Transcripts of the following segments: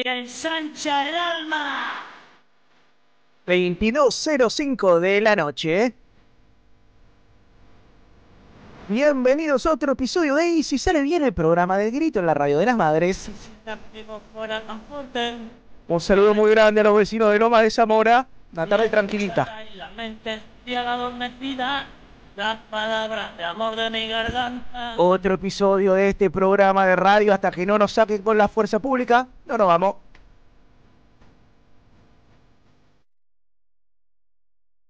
que ensancha el alma. 22:05 de la noche. Bienvenidos a otro episodio de Y si sale bien, el programa del grito en la radio de las madres. Un saludo muy grande a los vecinos de Loma de Zamora. Una tarde tranquilita. La mente ciega adormecida, las palabras de amor de mi garganta. Otro episodio de este programa de radio hasta que no nos saquen con la fuerza pública. No nos vamos.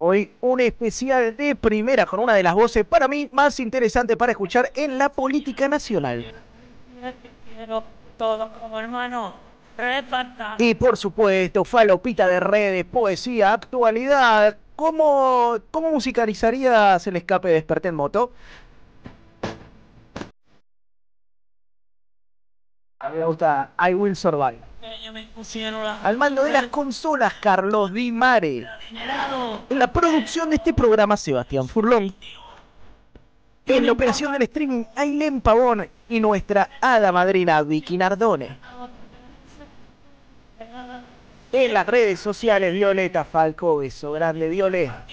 Hoy un especial de primera con una de las voces para mí más interesantes para escuchar en la política nacional. Quiero todo como hermano. Reparta. Y por supuesto, falopita de redes, poesía, actualidad. ¿Cómo musicalizarías el escape de Desperté en Moto? A mí me gusta I Will Survive. Al mando de las consolas, Carlos Di Mare. En la producción de este programa, Sebastián Furlón. En la operación del streaming, Ailén Pavón y nuestra hada madrina, Vicky Nardone. En las redes sociales, Violeta Falco, beso grande, Violeta.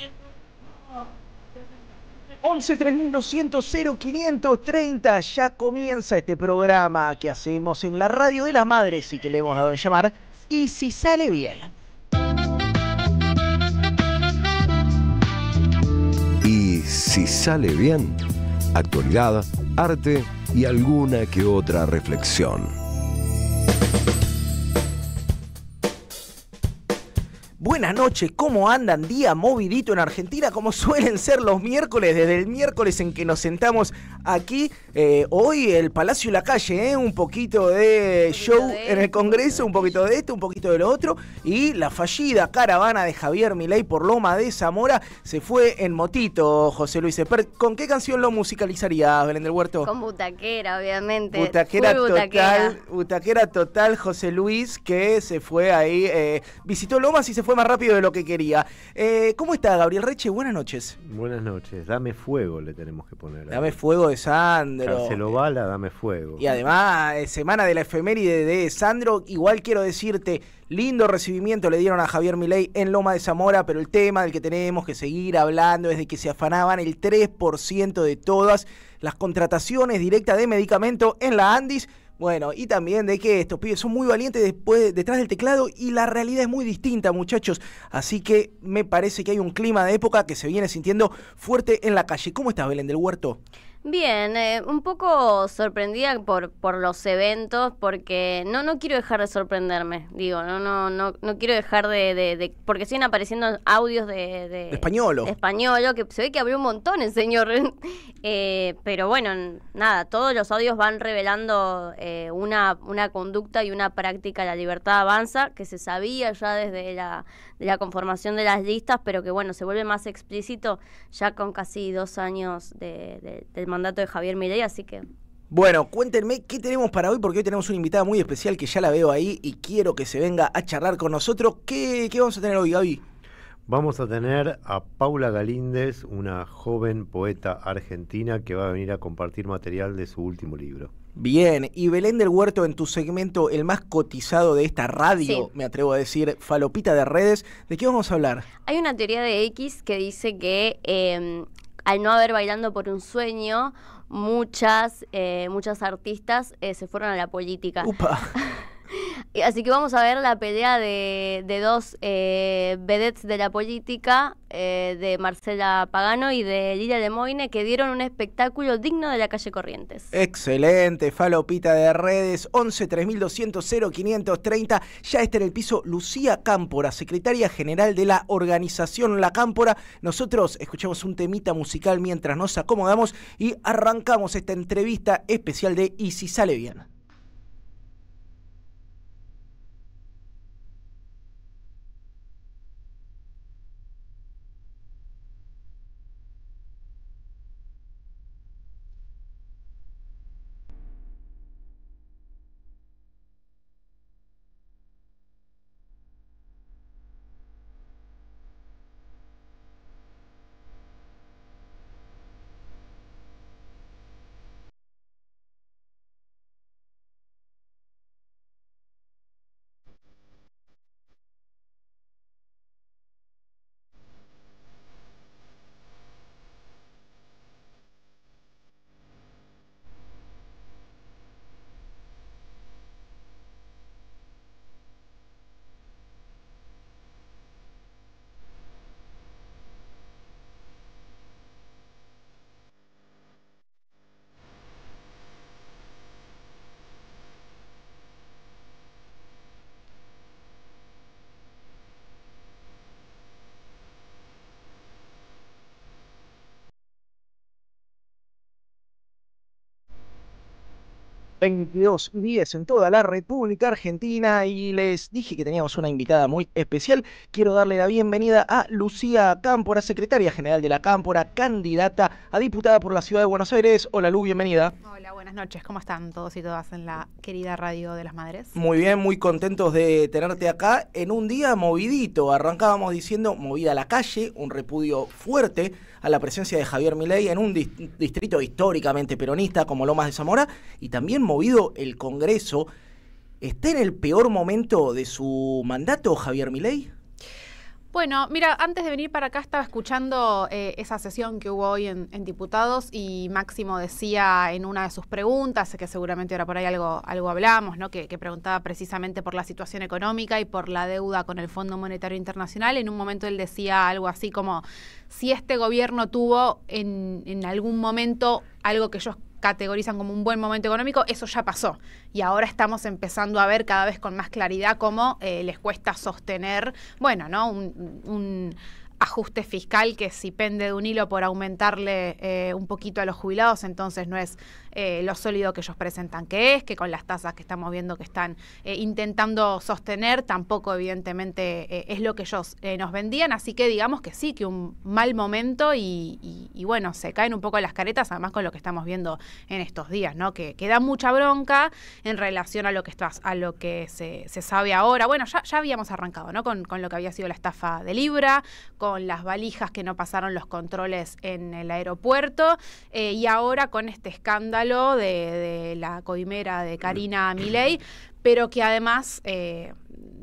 11 3100 0530, ya comienza este programa que hacemos en la radio de las madres y que le hemos dado en llamar Y si sale bien. Y si sale bien, actualidad, arte y alguna que otra reflexión. Buenas noches, ¿cómo andan? Día movidito en Argentina, como suelen ser los miércoles, desde el miércoles en que nos sentamos aquí. Hoy el Palacio y la Calle, un poquito de show en el Congreso, un poquito de esto, un poquito de lo otro. Y la fallida caravana de Javier Milei por Loma de Zamora se fue en motito, José Luis Espert. ¿Con qué canción lo musicalizarías, Belén del Huerto? Con Butaquera, obviamente. Butaquera total, José Luis, que se fue ahí, visitó Lomas y se fue más rápido de lo que quería. ¿Cómo está, Gabriel Reche? Buenas noches. Buenas noches. Dame fuego le tenemos que poner. Dame fuego de Sandro. Carcelo Bala, dame fuego. Y además, semana de la efeméride de Sandro. Igual quiero decirte, lindo recibimiento le dieron a Javier Milei en Loma de Zamora, pero el tema del que tenemos que seguir hablando es de que se afanaban el 3% de todas las contrataciones directas de medicamento en la Andis. Bueno, y también de que estos pibes son muy valientes detrás del teclado y la realidad es muy distinta, muchachos. Así que me parece que hay un clima de época que se viene sintiendo fuerte en la calle. ¿Cómo estás, Belén del Huerto? Bien, un poco sorprendida por los eventos, porque no quiero dejar de sorprenderme, digo, no quiero dejar de porque siguen apareciendo audios de Españolo. Españolo, que se ve que abrió un montón el señor, pero bueno, nada, todos los audios van revelando una conducta y una práctica, la libertad avanza, que se sabía ya desde la conformación de las listas, pero que bueno, se vuelve más explícito ya con casi 2 años del mandato de Javier Milei, así que... Bueno, cuéntenme qué tenemos para hoy, porque hoy tenemos una invitada muy especial que ya la veo ahí y quiero que se venga a charlar con nosotros. ¿Qué vamos a tener hoy, Gaby? Vamos a tener a Paula Galíndez, una joven poeta argentina que va a venir a compartir material de su último libro. Bien, y Belén del Huerto, en tu segmento, el más cotizado de esta radio, Sí. Me atrevo a decir, falopita de redes, ¿de qué vamos a hablar? Hay una teoría de X que dice que al no haber Bailando por un Sueño, muchas artistas se fueron a la política. Upa. Así que vamos a ver la pelea de dos vedettes de la política, de Marcela Pagano y de Lilia Lemoine, que dieron un espectáculo digno de la calle Corrientes. Excelente, falopita de redes, 11 3200 0530. Ya está en el piso Lucía Cámpora, secretaria general de la organización La Cámpora. Nosotros escuchamos un temita musical mientras nos acomodamos y arrancamos esta entrevista especial de Y si sale bien. 22:10 en toda la República Argentina y les dije que teníamos una invitada muy especial. Quiero darle la bienvenida a Lucía Cámpora, secretaria general de la Cámpora, candidata a diputada por la Ciudad de Buenos Aires. Hola Lu, bienvenida. Hola, buenas noches. ¿Cómo están todos y todas en la querida Radio de las Madres? Muy bien, muy contentos de tenerte acá en un día movidito. Arrancábamos diciendo movida a la calle, un repudio fuerte a la presencia de Javier Milei en un distrito históricamente peronista como Lomas de Zamora, y también movido el Congreso. ¿Está en el peor momento de su mandato Javier Milei? Bueno, mira, antes de venir para acá estaba escuchando esa sesión que hubo hoy en Diputados y Máximo decía en una de sus preguntas, que seguramente ahora por ahí algo hablamos, ¿no? Que preguntaba precisamente por la situación económica y por la deuda con el Fondo Monetario Internacional. En un momento él decía algo así como, si este gobierno tuvo en algún momento algo que ellos categorizan como un buen momento económico, eso ya pasó. Y ahora estamos empezando a ver cada vez con más claridad cómo les cuesta sostener, bueno, ¿no? Un ajuste fiscal que si pende de un hilo por aumentarle un poquito a los jubilados, entonces no es lo sólido que ellos presentan que es, que con las tasas que estamos viendo que están intentando sostener, tampoco evidentemente es lo que ellos nos vendían, así que digamos que sí, que un mal momento y bueno, se caen un poco las caretas, además con lo que estamos viendo en estos días, ¿no? Que da mucha bronca en relación a lo que se sabe ahora. Bueno, ya habíamos arrancado, ¿no? Con lo que había sido la estafa de Libra, con las valijas que no pasaron los controles en el aeropuerto y ahora con este escándalo de la coimera de Karina Milei, pero que además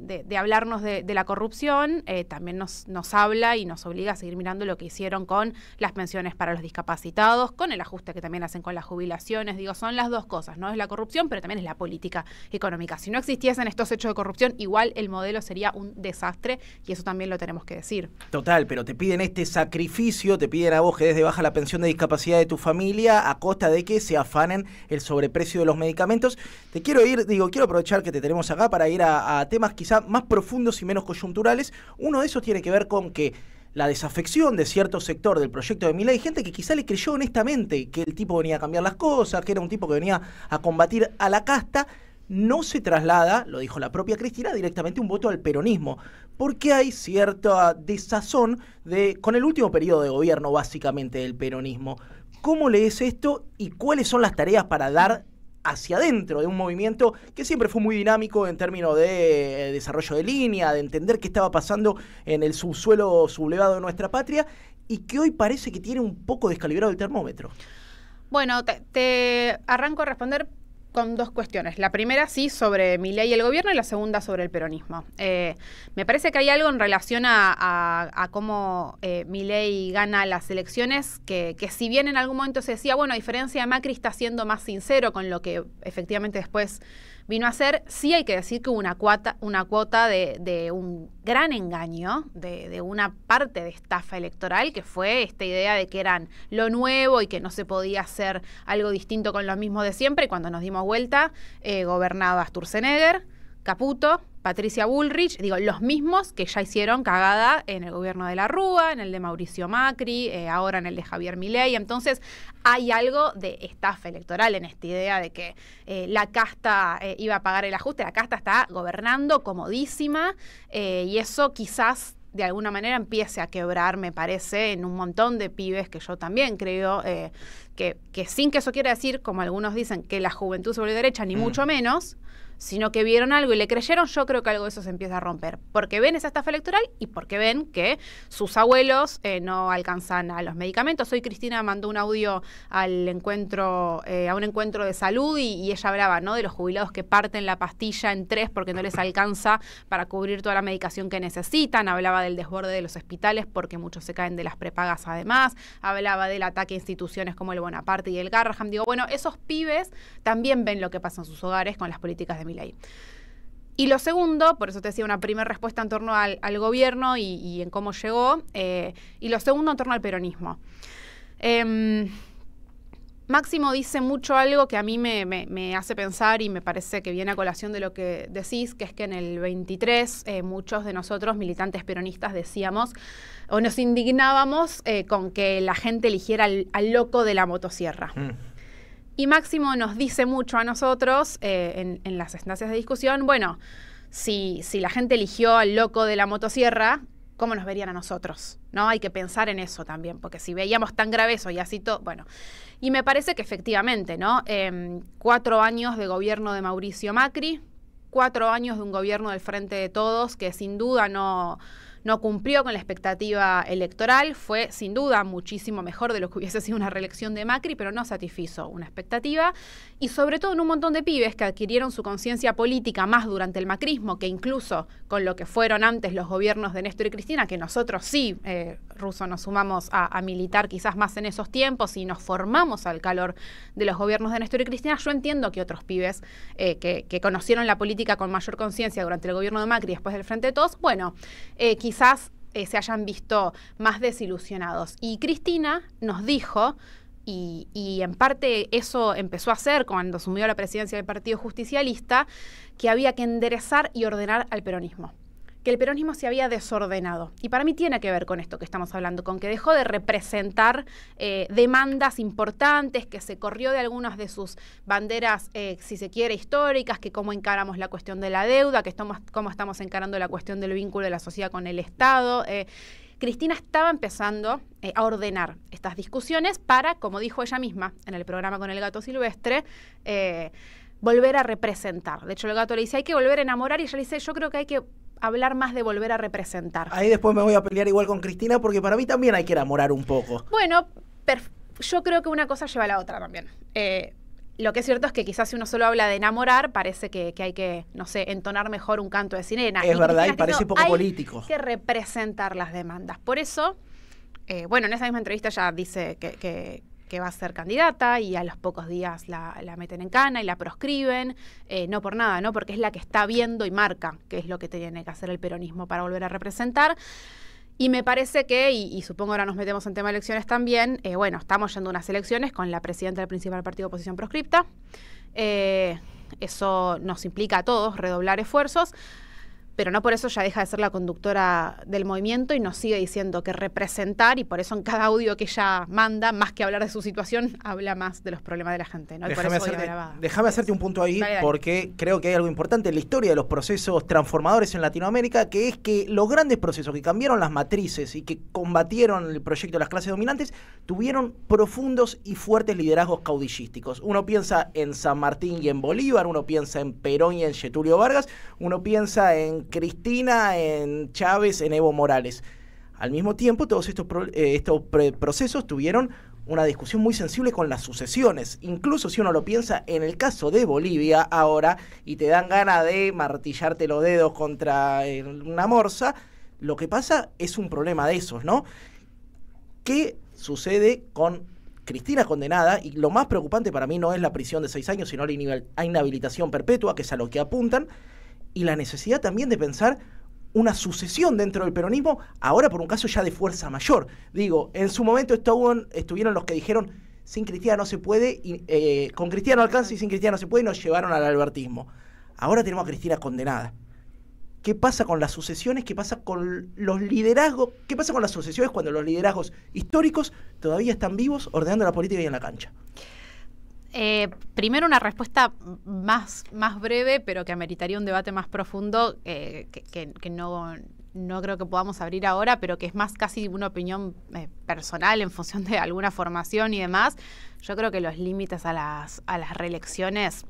de hablarnos de la corrupción, también nos habla y nos obliga a seguir mirando lo que hicieron con las pensiones para los discapacitados, con el ajuste que también hacen con las jubilaciones. Digo, son las dos cosas, no es la corrupción, pero también es la política económica. Si no existiesen estos hechos de corrupción, igual el modelo sería un desastre y eso también lo tenemos que decir. Total, pero te piden este sacrificio, te piden a vos que des de baja la pensión de discapacidad de tu familia a costa de que se afanen el sobreprecio de los medicamentos. Quiero aprovechar que te tenemos acá para ir a temas quizá más profundos y menos coyunturales. Uno de esos tiene que ver con que la desafección de cierto sector del proyecto de Milei, gente que quizá le creyó honestamente que el tipo venía a cambiar las cosas, que era un tipo que venía a combatir a la casta, no se traslada, lo dijo la propia Cristina, directamente un voto al peronismo, porque hay cierta desazón con el último periodo de gobierno básicamente del peronismo. ¿Cómo lees esto y cuáles son las tareas para dar hacia adentro de un movimiento que siempre fue muy dinámico en términos de desarrollo de línea, de entender qué estaba pasando en el subsuelo sublevado de nuestra patria y que hoy parece que tiene un poco descalibrado el termómetro? Bueno, te arranco a responder con dos cuestiones. La primera sí sobre Milei y el gobierno y la segunda sobre el peronismo. Me parece que hay algo en relación a cómo Milei gana las elecciones que si bien en algún momento se decía, bueno, a diferencia de Macri está siendo más sincero con lo que efectivamente después vino a hacer, sí hay que decir que hubo una cuota de un gran engaño, de una parte de estafa electoral, que fue esta idea de que eran lo nuevo y que no se podía hacer algo distinto con lo mismo de siempre. Y cuando nos dimos vuelta, gobernaba Sturzenegger, Caputo, Patricia Bullrich, los mismos que ya hicieron cagada en el gobierno de la Rúa, en el de Mauricio Macri, ahora en el de Javier Milei. Entonces hay algo de estafa electoral en esta idea de que la casta iba a pagar el ajuste. La casta está gobernando comodísima y eso quizás de alguna manera empiece a quebrar, me parece, en un montón de pibes que yo también creo que sin que eso quiera decir, como algunos dicen, que la juventud se volvió derecha, ni mucho menos, sino que vieron algo y le creyeron. Yo creo que algo de eso se empieza a romper, porque ven esa estafa electoral y porque ven que sus abuelos no alcanzan a los medicamentos. Hoy Cristina mandó un audio a un encuentro de salud y ella hablaba, ¿no?, de los jubilados que parten la pastilla en 3 porque no les alcanza para cubrir toda la medicación que necesitan. Hablaba del desborde de los hospitales porque muchos se caen de las prepagas además. Hablaba del ataque a instituciones como el Bonaparte y el Garraham. Bueno, esos pibes también ven lo que pasa en sus hogares con las políticas de Milei. Y lo segundo, por eso te decía una primera respuesta en torno al gobierno y en cómo llegó, y lo segundo en torno al peronismo. Máximo dice mucho algo que a mí me hace pensar y me parece que viene a colación de lo que decís, que es que en el 23 muchos de nosotros, militantes peronistas, decíamos o nos indignábamos con que la gente eligiera al loco de la motosierra. Y Máximo nos dice mucho a nosotros en las instancias de discusión, bueno, si la gente eligió al loco de la motosierra, ¿cómo nos verían a nosotros? ¿No? Hay que pensar en eso también, porque si veíamos tan grave eso y así todo, bueno. Y me parece que efectivamente, ¿no? 4 años de gobierno de Mauricio Macri, 4 años de un gobierno del Frente de Todos que sin duda no cumplió con la expectativa electoral, fue sin duda muchísimo mejor de lo que hubiese sido una reelección de Macri, pero no satisfizo una expectativa, y sobre todo en un montón de pibes que adquirieron su conciencia política más durante el macrismo que incluso con lo que fueron antes los gobiernos de Néstor y Cristina, que nosotros sí, Russo, nos sumamos a militar quizás más en esos tiempos y nos formamos al calor de los gobiernos de Néstor y Cristina. Yo entiendo que otros pibes que conocieron la política con mayor conciencia durante el gobierno de Macri y después del Frente de Todos, bueno, quizás se hayan visto más desilusionados. Y Cristina nos dijo, y en parte eso empezó a hacer cuando asumió la presidencia del Partido Justicialista, que había que enderezar y ordenar al peronismo, que el peronismo se había desordenado. Y para mí tiene que ver con esto que estamos hablando, con que dejó de representar demandas importantes, que se corrió de algunas de sus banderas, si se quiere, históricas, que cómo encaramos la cuestión de la deuda, que cómo estamos encarando la cuestión del vínculo de la sociedad con el Estado. Cristina estaba empezando a ordenar estas discusiones para, como dijo ella misma en el programa con el Gato Silvestre, volver a representar. De hecho, el Gato le dice, hay que volver a enamorar, y ella le dice, yo creo que hay que hablar más de volver a representar. Ahí después me voy a pelear igual con Cristina, porque para mí también hay que enamorar un poco. Bueno, yo creo que una cosa lleva a la otra también. Lo que es cierto es que quizás si uno solo habla de enamorar, parece que hay que, no sé, entonar mejor un canto de sirena. Es verdad, y Cristina parece poco político. Hay que representar las demandas. Por eso, bueno, en esa misma entrevista ya dice que va a ser candidata, y a los pocos días la meten en cana y la proscriben, no por nada, ¿no? Porque es la que está viendo y marca qué es lo que tiene que hacer el peronismo para volver a representar. Y me parece que, y supongo ahora nos metemos en tema de elecciones también, bueno, estamos yendo a unas elecciones con la presidenta del principal partido de oposición proscripta. Eso nos implica a todos redoblar esfuerzos, pero no por eso ya deja de ser la conductora del movimiento y nos sigue diciendo que representar, y por eso en cada audio que ella manda, más que hablar de su situación, habla más de los problemas de la gente, ¿no? Déjame hacerte un punto ahí, dale. Porque creo que hay algo importante en la historia de los procesos transformadores en Latinoamérica, que es que los grandes procesos que cambiaron las matrices y que combatieron el proyecto de las clases dominantes tuvieron profundos y fuertes liderazgos caudillísticos. Uno piensa en San Martín y en Bolívar, uno piensa en Perón y en Getúlio Vargas, uno piensa en Cristina, en Chávez, en Evo Morales. Al mismo tiempo, todos estos procesos tuvieron una discusión muy sensible con las sucesiones. Incluso si uno lo piensa en el caso de Bolivia ahora, y te dan ganas de martillarte los dedos contra una morsa, lo que pasa es un problema de esos, ¿no? ¿Qué sucede con Cristina condenada? Y lo más preocupante para mí no es la prisión de 6 años, sino la inhabilitación perpetua, que es a lo que apuntan, y la necesidad también de pensar una sucesión dentro del peronismo, ahora por un caso ya de fuerza mayor. Digo, en su momento estuvieron los que dijeron, sin Cristina no se puede, con Cristina no alcanza y sin Cristina no se puede, y nos llevaron al albertismo. Ahora tenemos a Cristina condenada. ¿Qué pasa con las sucesiones? ¿Qué pasa con los liderazgos? ¿Qué pasa con las sucesiones cuando los liderazgos históricos todavía están vivos, ordenando la política y en la cancha? Primero una respuesta más breve, pero que ameritaría un debate más profundo, que no creo que podamos abrir ahora, pero que es más casi una opinión personal en función de alguna formación y demás. Yo creo que los límites a las reelecciones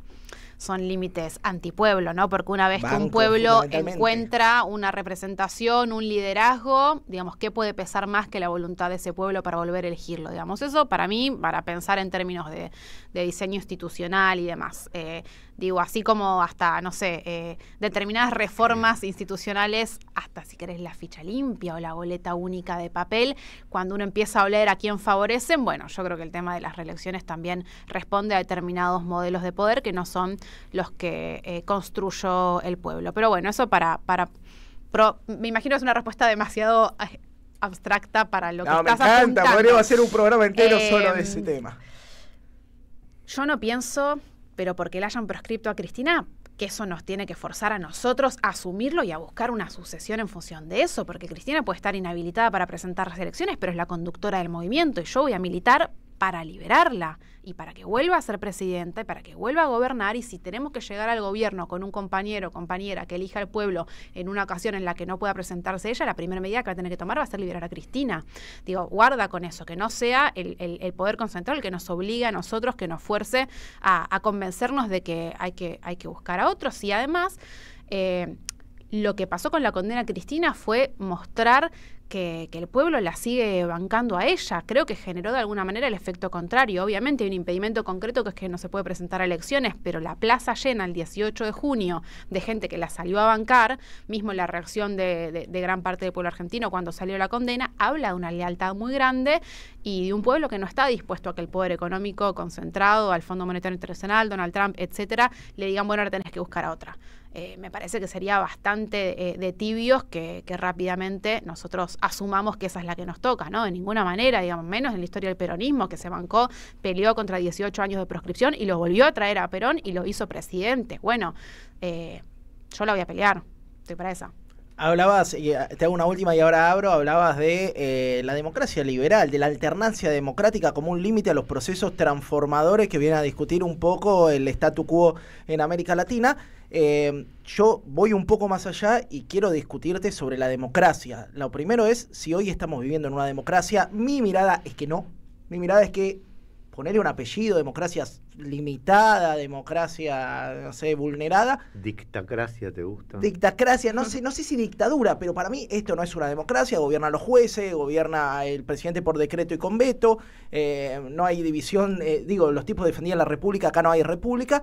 son límites antipueblo, ¿no? Porque una vez que un pueblo encuentra una representación, un liderazgo, digamos, ¿qué puede pesar más que la voluntad de ese pueblo para volver a elegirlo? Digamos, eso para mí, para pensar en términos de diseño institucional y demás. Digo, así como hasta, no sé, determinadas reformas institucionales, hasta si querés la ficha limpia o la boleta única de papel, cuando uno empieza a oler a quién favorecen, bueno, yo creo que el tema de las reelecciones también responde a determinados modelos de poder que no son los que construyó el pueblo. Pero bueno, eso me imagino es una respuesta demasiado abstracta para lo que estás apuntando. Me encanta, podríamos hacer un programa entero solo de ese tema. Yo no pienso, pero porque le hayan proscripto a Cristina, que eso nos tiene que forzar a nosotros a asumirlo y a buscar una sucesión en función de eso, porque Cristina puede estar inhabilitada para presentar las elecciones, pero es la conductora del movimiento, y yo voy a militar para liberarla y para que vuelva a ser presidenta y para que vuelva a gobernar. Y si tenemos que llegar al gobierno con un compañero o compañera que elija el pueblo en una ocasión en la que no pueda presentarse ella, la primera medida que va a tener que tomar va a ser liberar a Cristina. Digo, guarda con eso, que no sea el poder concentrado el que nos obligue a nosotros, que nos fuerce a convencernos de que hay que buscar a otros. Y además, lo que pasó con la condena a Cristina fue mostrar que el pueblo la sigue bancando a ella. Creo que generó de alguna manera el efecto contrario. Obviamente hay un impedimento concreto que es que no se puede presentar a elecciones, pero la plaza llena el 18 de junio de gente que la salió a bancar, mismo la reacción de gran parte del pueblo argentino cuando salió la condena, habla de una lealtad muy grande y de un pueblo que no está dispuesto a que el poder económico concentrado, al Fondo Monetario Internacional, Donald Trump, etcétera, le digan, bueno, ahora tenés que buscar a otra. Me parece que sería bastante de tibios que rápidamente nosotros asumamos que esa es la que nos toca, ¿no? De ninguna manera, digamos, menos en la historia del peronismo, que se bancó, peleó contra 18 años de proscripción y lo volvió a traer a Perón y lo hizo presidente. Bueno, yo la voy a pelear, estoy para esa. Hablabas, y te hago una última y ahora hablabas de la democracia liberal, de la alternancia democrática como un límite a los procesos transformadores que vienen a discutir un poco el statu quo en América Latina. Yo voy un poco más allá y quiero discutirte sobre la democracia. Lo primero es si hoy estamos viviendo en una democracia. Mi mirada es que no. Mi mirada es que ponerle un apellido, democracia limitada, democracia, no sé, vulnerada. ¿Dictacracia te gusta? Dictacracia, no sé si dictadura, pero para mí esto no es una democracia. Gobiernan los jueces, gobierna el presidente por decreto y con veto. No hay división, los tipos defendían la república, acá no hay república.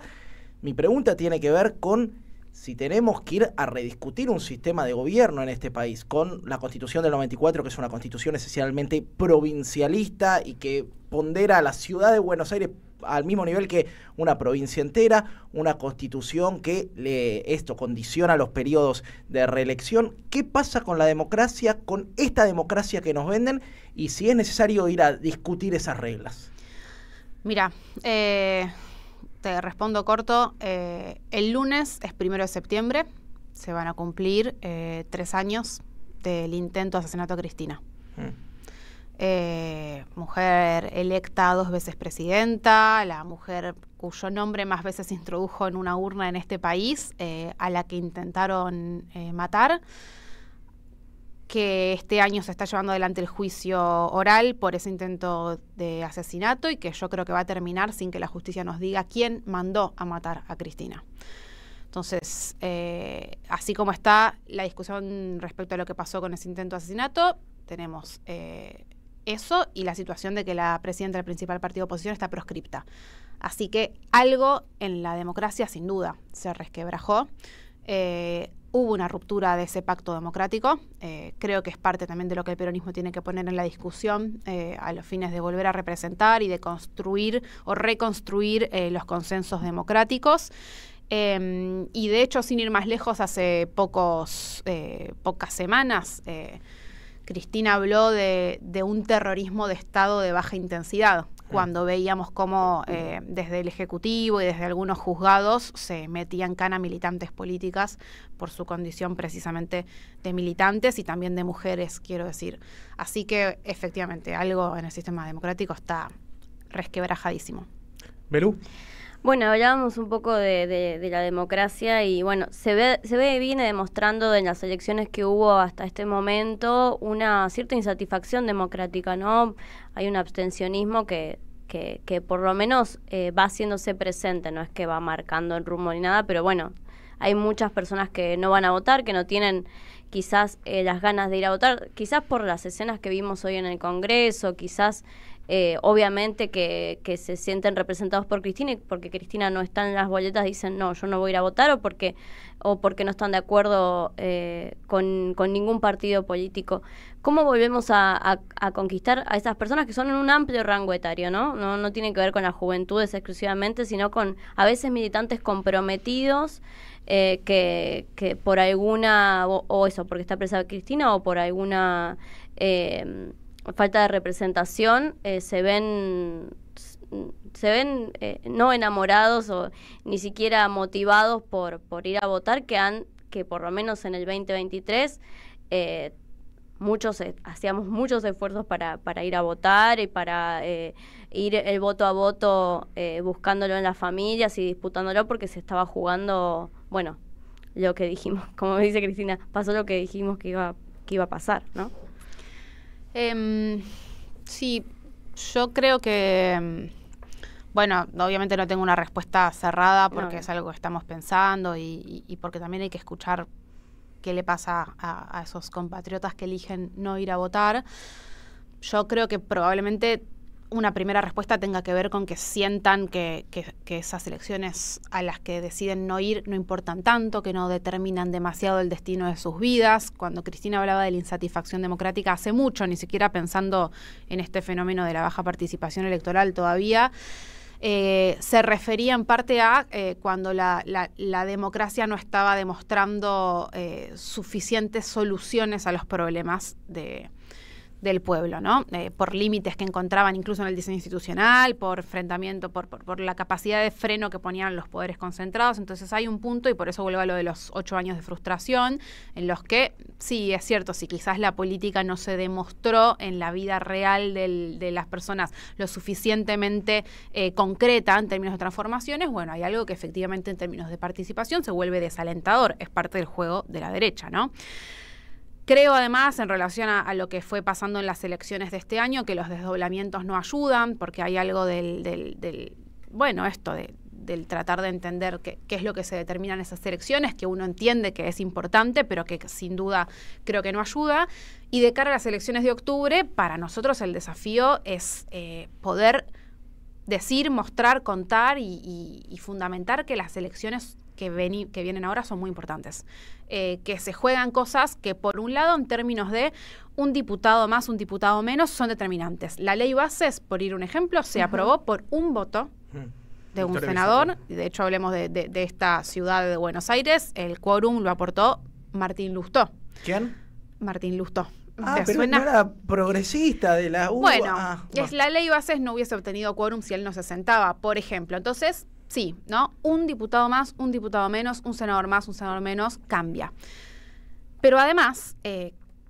Mi pregunta tiene que ver con si tenemos que ir a rediscutir un sistema de gobierno en este país, con la Constitución del 94, que es una constitución esencialmente provincialista y que pondera a la ciudad de Buenos Aires al mismo nivel que una provincia entera, una constitución que esto condiciona los periodos de reelección. ¿Qué pasa con la democracia, con esta democracia que nos venden, y si es necesario ir a discutir esas reglas? Mira, te respondo corto. El lunes es 1 de septiembre. Se van a cumplir 3 años del intento de asesinato a Cristina. Mujer electa 2 veces presidenta, la mujer cuyo nombre más veces se introdujo en una urna en este país, a la que intentaron matar, que este año se está llevando adelante el juicio oral por ese intento de asesinato y que yo creo que va a terminar sin que la justicia nos diga quién mandó a matar a Cristina. Entonces, así como está la discusión respecto a lo que pasó con ese intento de asesinato, tenemos eso y la situación de que la presidenta del principal partido de oposición está proscripta. Así que algo en la democracia sin duda se resquebrajó. Hubo una ruptura de ese pacto democrático. Creo que es parte también de lo que el peronismo tiene que poner en la discusión a los fines de volver a representar y de construir o reconstruir los consensos democráticos. Y de hecho, sin ir más lejos, hace pocas semanas, Cristina habló de un terrorismo de Estado de baja intensidad, cuando veíamos cómo desde el Ejecutivo y desde algunos juzgados se metían cana a militantes políticas por su condición precisamente de militantes y también de mujeres, quiero decir. Así que efectivamente algo en el sistema democrático está resquebrajadísimo. ¿Belú? Bueno, hablábamos un poco de la democracia y bueno, viene demostrando en las elecciones que hubo hasta este momento una cierta insatisfacción democrática, ¿no? Hay un abstencionismo que por lo menos va haciéndose presente, no es que va marcando el rumbo ni nada, pero bueno, hay muchas personas que no van a votar, que no tienen quizás las ganas de ir a votar, quizás por las escenas que vimos hoy en el Congreso, quizás obviamente que se sienten representados por Cristina y porque Cristina no está en las boletas dicen no, yo no voy a ir a votar o porque no están de acuerdo con ningún partido político. ¿Cómo volvemos a conquistar a esas personas que son en un amplio rango etario, ¿no? No tiene que ver con las juventudes exclusivamente, sino con a veces militantes comprometidos que por alguna, o eso, porque está presa Cristina o por alguna falta de representación, se ven no enamorados o ni siquiera motivados por ir a votar, que por lo menos en el 2023 hacíamos muchos esfuerzos para ir a votar y para ir el voto a voto buscándolo en las familias y disputándolo, porque se estaba jugando, bueno, lo que dijimos, como dice Cristina, pasó lo que dijimos que iba a pasar, ¿no? Sí, yo creo que, bueno, obviamente no tengo una respuesta cerrada porque es algo que estamos pensando y porque también hay que escuchar qué le pasa a esos compatriotas que eligen no ir a votar. Yo creo que probablemente una primera respuesta tenga que ver con que sientan que esas elecciones a las que deciden no ir no importan tanto, que no determinan demasiado el destino de sus vidas. Cuando Cristina hablaba de la insatisfacción democrática hace mucho, ni siquiera pensando en este fenómeno de la baja participación electoral todavía, se refería en parte a cuando la democracia no estaba demostrando suficientes soluciones a los problemas del pueblo, ¿no? Por límites que encontraban incluso en el diseño institucional, por enfrentamiento, por la capacidad de freno que ponían los poderes concentrados. Entonces hay un punto, y por eso vuelvo a lo de los 8 años de frustración, en los que, sí, es cierto, si quizás la política no se demostró en la vida real de las personas lo suficientemente concreta en términos de transformaciones, bueno, hay algo que efectivamente en términos de participación se vuelve desalentador, es parte del juego de la derecha, ¿no? Creo además, en relación a lo que fue pasando en las elecciones de este año, que los desdoblamientos no ayudan, porque hay algo del tratar de entender qué es lo que se determina en esas elecciones, que uno entiende que es importante, pero que sin duda creo que no ayuda. Y de cara a las elecciones de octubre, para nosotros el desafío es poder decir, mostrar, contar y fundamentar que las elecciones que vienen ahora son muy importantes. Que se juegan cosas que, por un lado, en términos de un diputado más, un diputado menos, son determinantes. La ley Bases, por ir un ejemplo, se aprobó por un voto de un senador. De hecho, hablemos de esta ciudad de Buenos Aires. El quórum lo aportó Martín Lustó. ¿Quién? Martín Lustó. Pero suena... no era progresista de la UBA. Bueno, la ley Bases no hubiese obtenido quórum si él no se sentaba, por ejemplo. Entonces, sí, ¿no? Un diputado más, un diputado menos, un senador más, un senador menos, cambia. Pero además,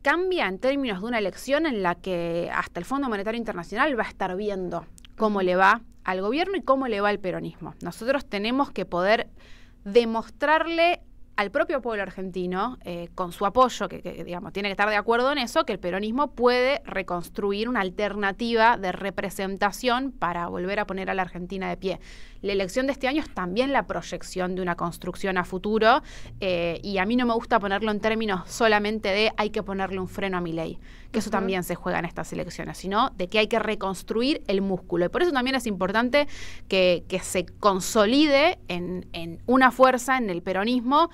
cambia en términos de una elección en la que hasta el Fondo Monetario Internacional va a estar viendo cómo le va al gobierno y cómo le va al peronismo. Nosotros tenemos que poder demostrarle al propio pueblo argentino, con su apoyo, que digamos, tiene que estar de acuerdo en eso, que el peronismo puede reconstruir una alternativa de representación para volver a poner a la Argentina de pie. La elección de este año es también la proyección de una construcción a futuro, y a mí no me gusta ponerlo en términos solamente de hay que ponerle un freno a Milei, que eso también se juega en estas elecciones, sino de que hay que reconstruir el músculo. Y por eso también es importante que se consolide en una fuerza, en el peronismo,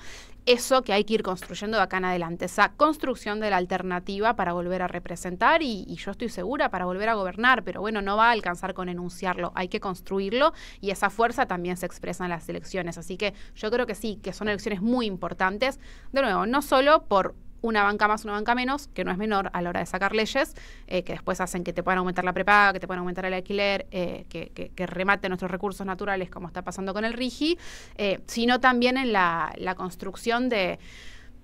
eso que hay que ir construyendo de acá en adelante, esa construcción de la alternativa para volver a representar y yo estoy segura para volver a gobernar, pero bueno, no va a alcanzar con enunciarlo, hay que construirlo y esa fuerza también se expresa en las elecciones. Así que yo creo que sí, que son elecciones muy importantes, de nuevo, no solo por una banca más, una banca menos, que no es menor a la hora de sacar leyes, que después hacen que te puedan aumentar la prepaga, que te puedan aumentar el alquiler, que remate nuestros recursos naturales, como está pasando con el RIGI, sino también en la construcción de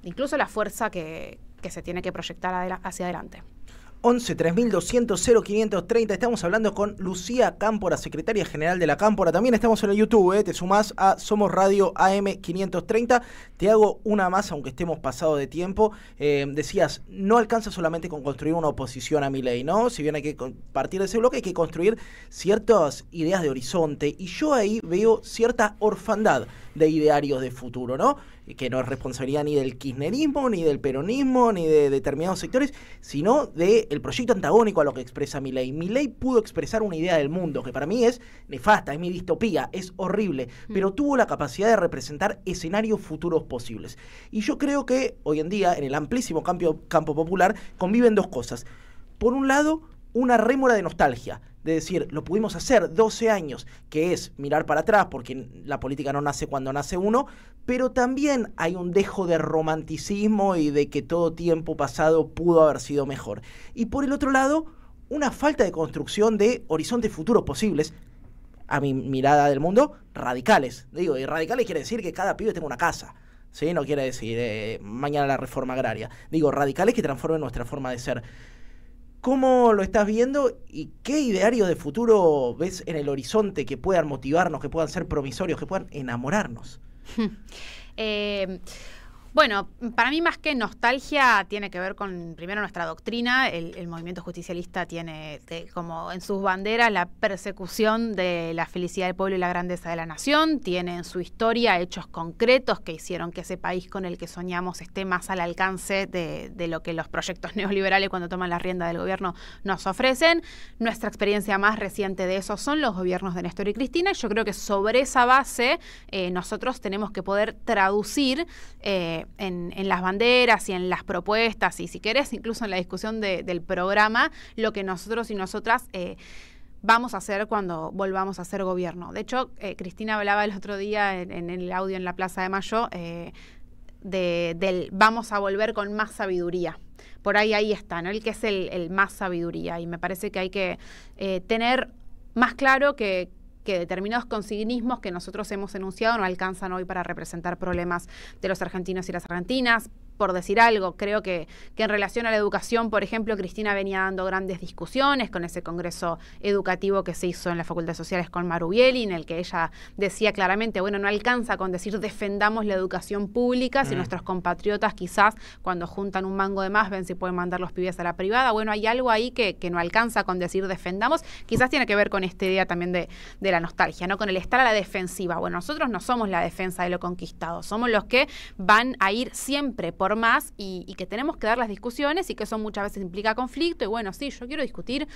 incluso la fuerza que se tiene que proyectar hacia adelante. 11 3200 0530. Estamos hablando con Lucía Cámpora, secretaria general de la Cámpora. También estamos en el YouTube, te sumás a Somos Radio AM 530. Te hago una más, aunque estemos pasado de tiempo. Decías, no alcanza solamente con construir una oposición a Milei, ¿no? Si bien hay que partir de ese bloque, hay que construir ciertas ideas de horizonte. Y yo ahí veo cierta orfandad de idearios de futuro, ¿no? Que no es responsabilidad ni del kirchnerismo, ni del peronismo, ni de determinados sectores, sino del proyecto antagónico a lo que expresa Milei. Milei pudo expresar una idea del mundo, que para mí es nefasta, es mi distopía, es horrible, pero tuvo la capacidad de representar escenarios futuros posibles. Y yo creo que hoy en día, en el amplísimo campo popular, conviven dos cosas. Por un lado, una rémora de nostalgia, de decir, lo pudimos hacer 12 años, que es mirar para atrás, porque la política no nace cuando nace uno, pero también hay un dejo de romanticismo y de que todo tiempo pasado pudo haber sido mejor. Y por el otro lado, una falta de construcción de horizontes futuros posibles, a mi mirada del mundo, radicales. Digo, y radicales quiere decir que cada pibe tenga una casa. ¿sí? No quiere decir mañana la reforma agraria. Digo, radicales que transformen nuestra forma de ser. ¿Cómo lo estás viendo y qué idearios de futuro ves en el horizonte que puedan motivarnos, que puedan ser promisorios, que puedan enamorarnos? Bueno, para mí más que nostalgia tiene que ver con, primero, nuestra doctrina. El movimiento justicialista tiene como en sus banderas la persecución de la felicidad del pueblo y la grandeza de la nación. Tiene en su historia hechos concretos que hicieron que ese país con el que soñamos esté más al alcance de lo que los proyectos neoliberales, cuando toman la rienda del gobierno, nos ofrecen. Nuestra experiencia más reciente de eso son los gobiernos de Néstor y Cristina, y yo creo que sobre esa base nosotros tenemos que poder traducir en las banderas y en las propuestas, y si querés, incluso en la discusión del programa, lo que nosotros y nosotras vamos a hacer cuando volvamos a ser gobierno. De hecho, Cristina hablaba el otro día en el audio en la Plaza de Mayo del vamos a volver con más sabiduría. Por ahí está, ¿no? El que es el más sabiduría, y me parece que hay que tener más claro que determinados consignismos que nosotros hemos enunciado no alcanzan hoy para representar problemas de los argentinos y las argentinas. Por decir algo, creo que en relación a la educación, por ejemplo, Cristina venía dando grandes discusiones con ese congreso educativo que se hizo en la Facultad de Sociales con Maru Bieli, en el que ella decía claramente, bueno, no alcanza con decir defendamos la educación pública, si nuestros compatriotas quizás cuando juntan un mango de más ven si pueden mandar los pibes a la privada. Bueno, hay algo ahí que no alcanza con decir defendamos. Quizás tiene que ver con esta idea también de la nostalgia, ¿no? Con el estar a la defensiva. Bueno, nosotros no somos la defensa de lo conquistado, somos los que van a ir siempre por más y que tenemos que dar las discusiones, y que eso muchas veces implica conflicto. Y bueno, sí, yo quiero discutir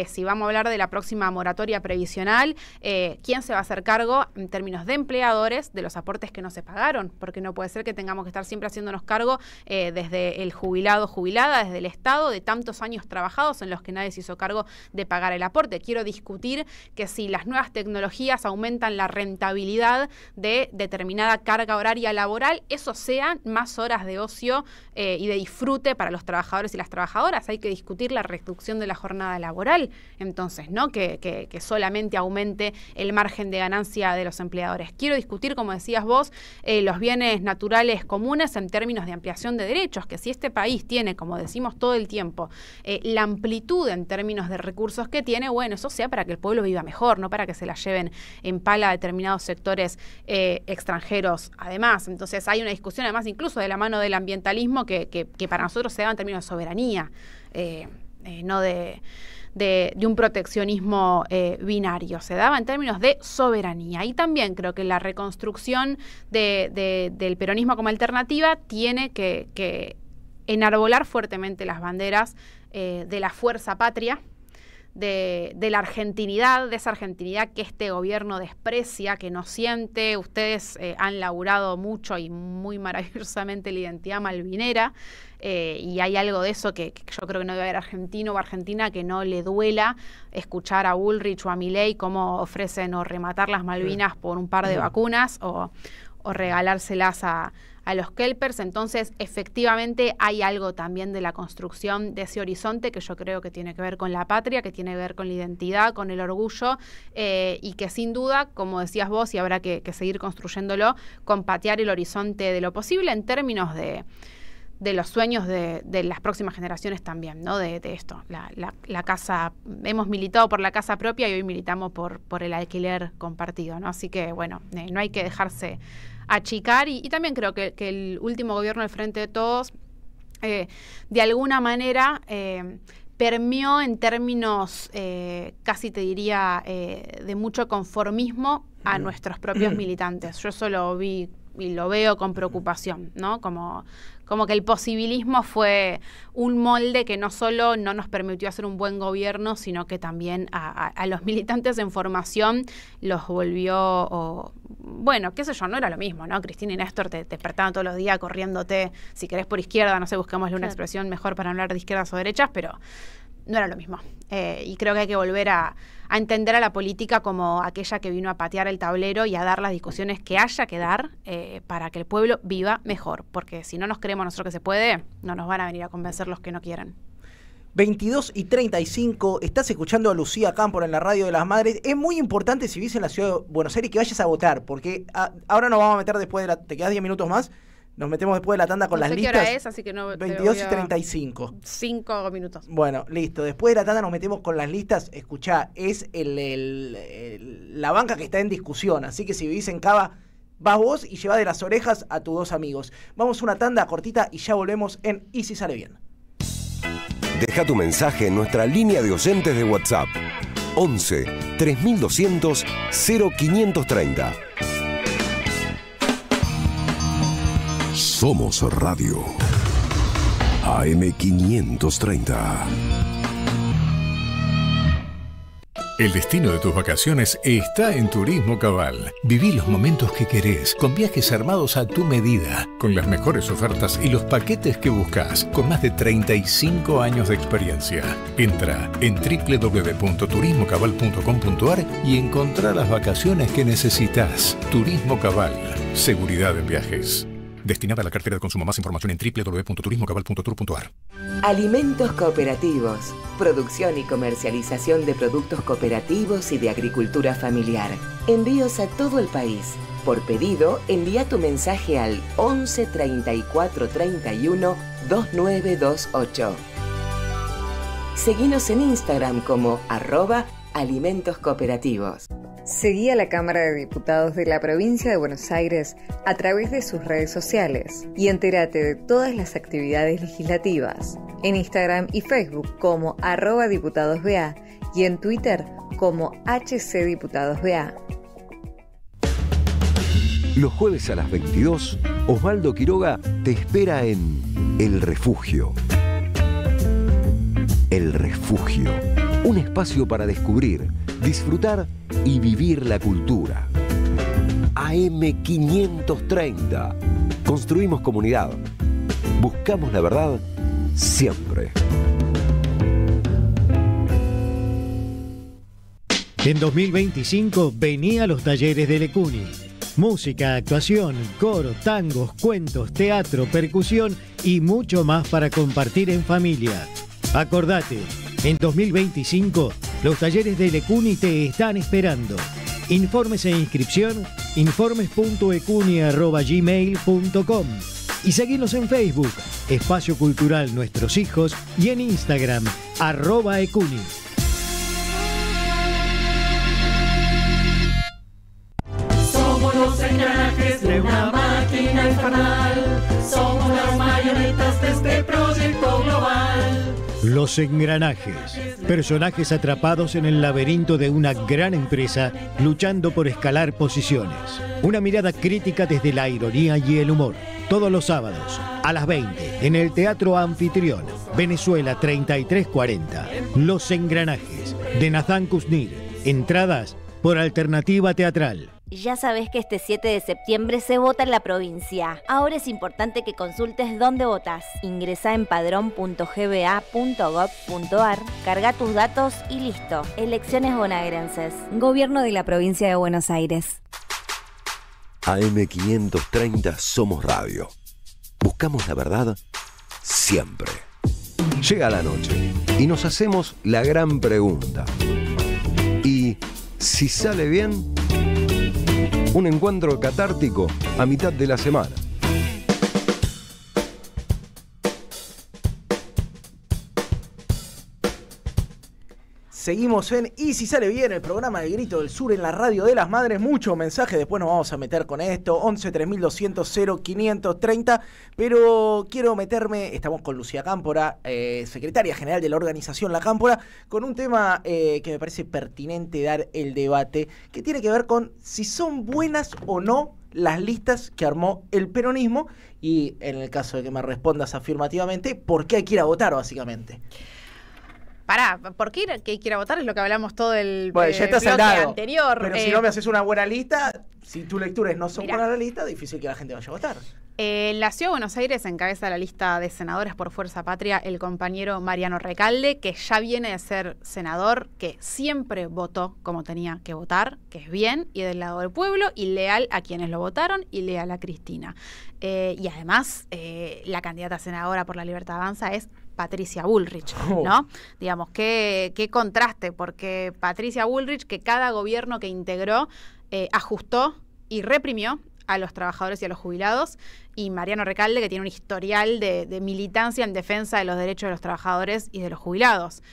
si vamos a hablar de la próxima moratoria previsional, quién se va a hacer cargo en términos de empleadores de los aportes que no se pagaron, porque no puede ser que tengamos que estar siempre haciéndonos cargo desde el jubilado, jubilada, desde el Estado, de tantos años trabajados en los que nadie se hizo cargo de pagar el aporte. Quiero discutir que si las nuevas tecnologías aumentan la rentabilidad de determinada carga horaria laboral, eso sean más horas de ocio y de disfrute para los trabajadores y las trabajadoras. Hay que discutir la reducción de la jornada laboral, entonces, ¿no? Que solamente aumente el margen de ganancia de los empleadores. Quiero discutir, como decías vos, los bienes naturales comunes en términos de ampliación de derechos, que si este país tiene, como decimos todo el tiempo, la amplitud en términos de recursos que tiene, bueno, eso sea para que el pueblo viva mejor, no para que se la lleven en pala a determinados sectores extranjeros. Además, entonces hay una discusión, además, incluso de la mano del ambientalismo que para nosotros se da en términos de soberanía, no de un proteccionismo binario, se daba en términos de soberanía. Y también creo que la reconstrucción del peronismo como alternativa tiene que enarbolar fuertemente las banderas de la fuerza patria, de la argentinidad, de esa argentinidad que este gobierno desprecia, que no siente. Ustedes han laburado mucho y muy maravillosamente la identidad malvinera, y hay algo de eso que yo creo que no debe haber argentino o argentina que no le duela escuchar a Bullrich o a Milei cómo ofrecen o rematar las Malvinas por un par de vacunas o regalárselas a los kelpers. Entonces, efectivamente, hay algo también de la construcción de ese horizonte que yo creo que tiene que ver con la patria, que tiene que ver con la identidad, con el orgullo, y que sin duda, como decías vos, y habrá que seguir construyéndolo, con patear el horizonte de lo posible en términos de los sueños de las próximas generaciones también, ¿no? De esto, la casa, hemos militado por la casa propia y hoy militamos por el alquiler compartido, ¿no? Así que, bueno, no hay que dejarse achicar, y también creo que el último gobierno del Frente de Todos de alguna manera permeó en términos casi te diría de mucho conformismo a nuestros propios militantes. Yo eso lo vi y lo veo con preocupación, ¿no? Como que el posibilismo fue un molde que no solo no nos permitió hacer un buen gobierno, sino que también a los militantes en formación los volvió, bueno, qué sé yo, no era lo mismo, ¿no? Cristina y Néstor te despertaban todos los días corriéndote, si querés por izquierda, no sé, busquémosle una expresión mejor para hablar de izquierdas o derechas, pero no era lo mismo. Y creo que hay que volver a entender a la política como aquella que vino a patear el tablero y a dar las discusiones que haya que dar para que el pueblo viva mejor. Porque si no nos creemos nosotros que se puede, no nos van a venir a convencer los que no quieren. 22:35, estás escuchando a Lucía Cámpora en la Radio de las Madres. Es muy importante, si vivís en la ciudad de Buenos Aires, que vayas a votar, porque ahora nos vamos a meter después de te quedás 10 minutos más, Nos metemos después de la tanda con No las sé qué listas. hora es, así que no. 22:35. 5 minutos. Bueno, listo. Después de la tanda nos metemos con las listas. Escuchá, es la banca que está en discusión. Así que si vivís en Cava, vas vos y llevás de las orejas a tus 2 amigos. Vamos a una tanda cortita y ya volvemos en Y si sale bien. Deja tu mensaje en nuestra línea de oyentes de WhatsApp. 11 3200 0530. Somos Radio AM530. El destino de tus vacaciones está en Turismo Cabal. Viví los momentos que querés, con viajes armados a tu medida, con las mejores ofertas y los paquetes que buscas, con más de 35 años de experiencia. Entra en www.turismocabal.com.ar y encontrá las vacaciones que necesitas. Turismo Cabal, seguridad en viajes. Destinada a la cartera de consumo. Más información en www.turismocabal.tour.ar. Alimentos cooperativos. Producción y comercialización de productos cooperativos y de agricultura familiar. Envíos a todo el país. Por pedido, envía tu mensaje al 11 34 31 2928. Seguinos en Instagram como @alimentos cooperativos. Seguí a la Cámara de Diputados de la Provincia de Buenos Aires a través de sus redes sociales y entérate de todas las actividades legislativas en Instagram y Facebook como @diputadosBA y en Twitter como HCDiputadosBA. Los jueves a las 22, Osvaldo Quiroga te espera en El Refugio. El Refugio, un espacio para descubrir, disfrutar y vivir la cultura. AM530. Construimos comunidad. Buscamos la verdad siempre. En 2025 vení a los talleres de Lecuni. Música, actuación, coro, tangos, cuentos, teatro, percusión y mucho más para compartir en familia. Acordate, en 2025 los talleres de Lecuni te están esperando. Informes e inscripción, informes.ecuni@gmail.com y seguinos en Facebook, Espacio Cultural Nuestros Hijos, y en Instagram, @ecuni. Somos los engranajes de una máquina infernal. Somos las marionetas de este proyecto global. Los engranajes, personajes atrapados en el laberinto de una gran empresa luchando por escalar posiciones. Una mirada crítica desde la ironía y el humor. Todos los sábados a las 20 en el Teatro Anfitrión, Venezuela 3340. Los engranajes de Nathan Kuznir. Entradas por Alternativa Teatral. Ya sabés que este 7 de septiembre se vota en la provincia. Ahora es importante que consultes dónde votás. Ingresá en padrón.gba.gov.ar, carga tus datos y listo. Elecciones bonaerenses. Gobierno de la Provincia de Buenos Aires. AM530 Somos Radio. Buscamos la verdad siempre. Llega la noche y nos hacemos la gran pregunta. ¿Y si sale bien? Un encuentro catártico a mitad de la semana. Seguimos en Y si sale bien, el programa del Grito del Sur en la radio de las madres. Muchos mensajes, después nos vamos a meter con esto. 11 3200 0530. Pero quiero meterme, estamos con Lucía Cámpora, secretaria general de la organización La Cámpora, con un tema que me parece pertinente dar el debate, que tiene que ver con si son buenas o no las listas que armó el peronismo. Y en el caso de que me respondas afirmativamente, ¿por qué hay que ir a votar, básicamente? Pará, ¿por qué hay que ir a votar? Es lo que hablamos todo el bueno, ya estás bloque saldado, anterior. Pero si no me haces una buena lista, si tus lecturas no son buenas la lista, difícil que la gente vaya a votar. La Ciudad de Buenos Aires encabeza la lista de senadores por Fuerza Patria el compañero Mariano Recalde, que ya viene de ser senador, que siempre votó como tenía que votar, que es bien y del lado del pueblo y leal a quienes lo votaron y leal a Cristina. Y además, la candidata a senadora por La Libertad Avanza es Patricia Bullrich, ¿no? Digamos, qué contraste, porque Patricia Bullrich, que cada gobierno que integró ajustó y reprimió a los trabajadores y a los jubilados, y Mariano Recalde, que tiene un historial de militancia en defensa de los derechos de los trabajadores y de los jubilados.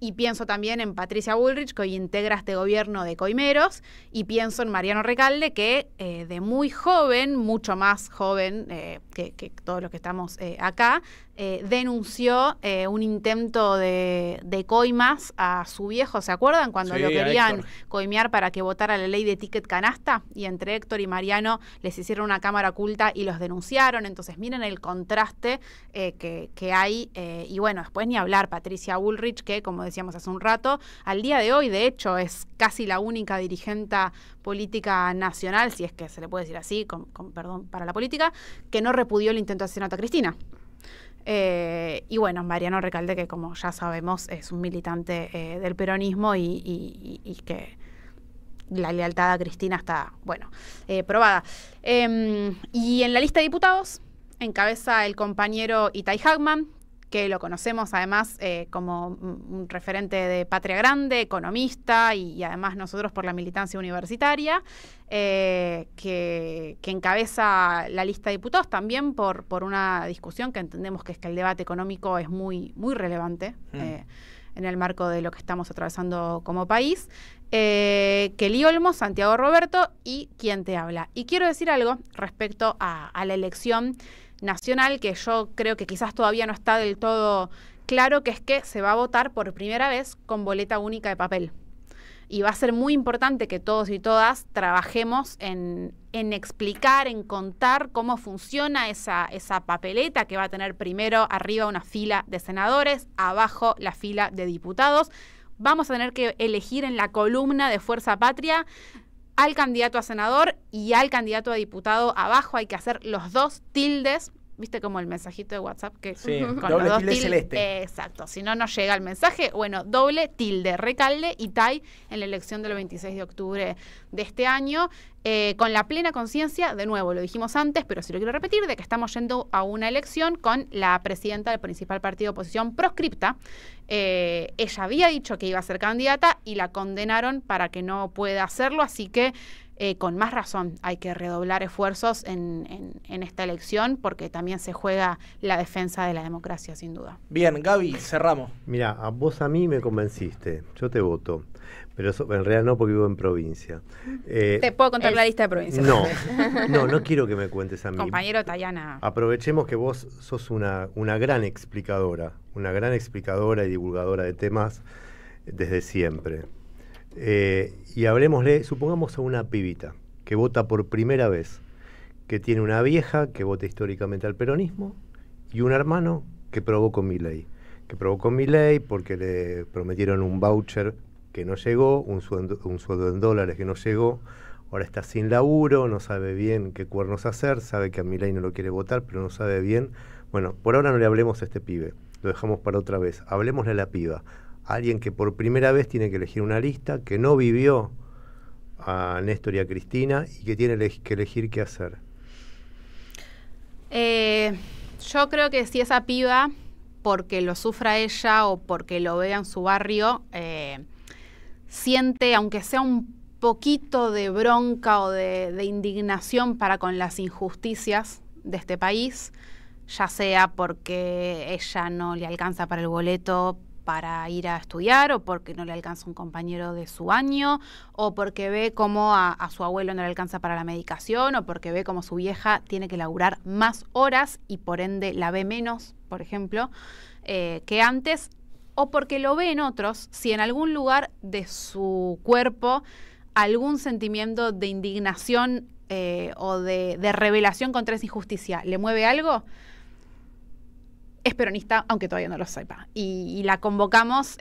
Y pienso también en Patricia Bullrich, que hoy integra este gobierno de coimeros, y pienso en Mariano Recalde, que de muy joven, mucho más joven que todos los que estamos acá, denunció un intento de coimas a su viejo. ¿Se acuerdan? Cuando lo querían coimear para que votara la ley de ticket canasta, y entre Héctor y Mariano les hicieron una cámara oculta y los denunciaron. Entonces miren el contraste que hay. Y bueno, después ni hablar, Patricia Bullrich, que como decíamos hace un rato, al día de hoy de hecho es casi la única dirigente política nacional, si es que se le puede decir así, con perdón para la política, que no repudió el intento de asesinato a Cristina. Y bueno, Mariano Recalde, que como ya sabemos es un militante del peronismo y que la lealtad a Cristina está, bueno, probada. Y en la lista de diputados encabeza el compañero Itay Hackman, que lo conocemos además como un referente de Patria Grande, economista, y además nosotros por la militancia universitaria, que encabeza la lista de diputados también por una discusión que entendemos que es que el debate económico es muy, muy relevante en el marco de lo que estamos atravesando como país. Kelly Olmos, Santiago Roberto y quien te habla. Y quiero decir algo respecto a la elección nacional, que yo creo que quizás todavía no está del todo claro, que es que se va a votar por primera vez con boleta única de papel. Y va a ser muy importante que todos y todas trabajemos en explicar, en contar cómo funciona esa papeleta, que va a tener primero arriba una fila de senadores, abajo la fila de diputados. Vamos a tener que elegir en la columna de Fuerza Patria al candidato a senador y al candidato a diputado. Abajo hay que hacer los dos tildes, ¿viste? Como el mensajito de WhatsApp, que sí, con doble los dos tilde celeste. Exacto, si no nos llega el mensaje, bueno, doble tilde, Recalde y Itay en la elección del 26 de octubre de este año, con la plena conciencia, de nuevo, lo dijimos antes, pero sí lo quiero repetir, de que estamos yendo a una elección con la presidenta del principal partido de oposición proscripta. Ella había dicho que iba a ser candidata y la condenaron para que no pueda hacerlo, así que con más razón hay que redoblar esfuerzos en esta elección, porque también se juega la defensa de la democracia, sin duda. Bien, Gaby, cerramos. Mira, vos a mí me convenciste, yo te voto, pero en realidad no, porque vivo en provincia. Te puedo contar la lista de provincias. No quiero que me cuentes a mí. Compañero Tayana. Aprovechemos que vos sos una gran explicadora y divulgadora de temas desde siempre. Y hablemosle, supongamos a una pibita que vota por primera vez, que tiene una vieja que vota históricamente al peronismo y un hermano que probó con Milei. Que probó con Milei porque le prometieron un voucher que no llegó, un sueldo en dólares que no llegó, ahora está sin laburo, no sabe bien qué cuernos hacer, sabe que a Milei no lo quiere votar, pero no sabe bien. Bueno, por ahora no le hablemos a este pibe, lo dejamos para otra vez, hablemosle a la piba. Alguien que por primera vez tiene que elegir una lista, que no vivió a Néstor y a Cristina y que tiene que elegir qué hacer. Yo creo que si esa piba, porque lo sufra ella o porque lo vea en su barrio, siente, aunque sea un poquito de bronca o de indignación para con las injusticias de este país, ya sea porque ella no le alcanza para el boleto para ir a estudiar, o porque no le alcanza un compañero de su año, o porque ve cómo a su abuelo no le alcanza para la medicación, o porque ve cómo su vieja tiene que laburar más horas y por ende la ve menos, por ejemplo, que antes, o porque lo ve en otros, si en algún lugar de su cuerpo algún sentimiento de indignación o de revelación contra esa injusticia le mueve algo, es peronista, aunque todavía no lo sepa. Y la convocamos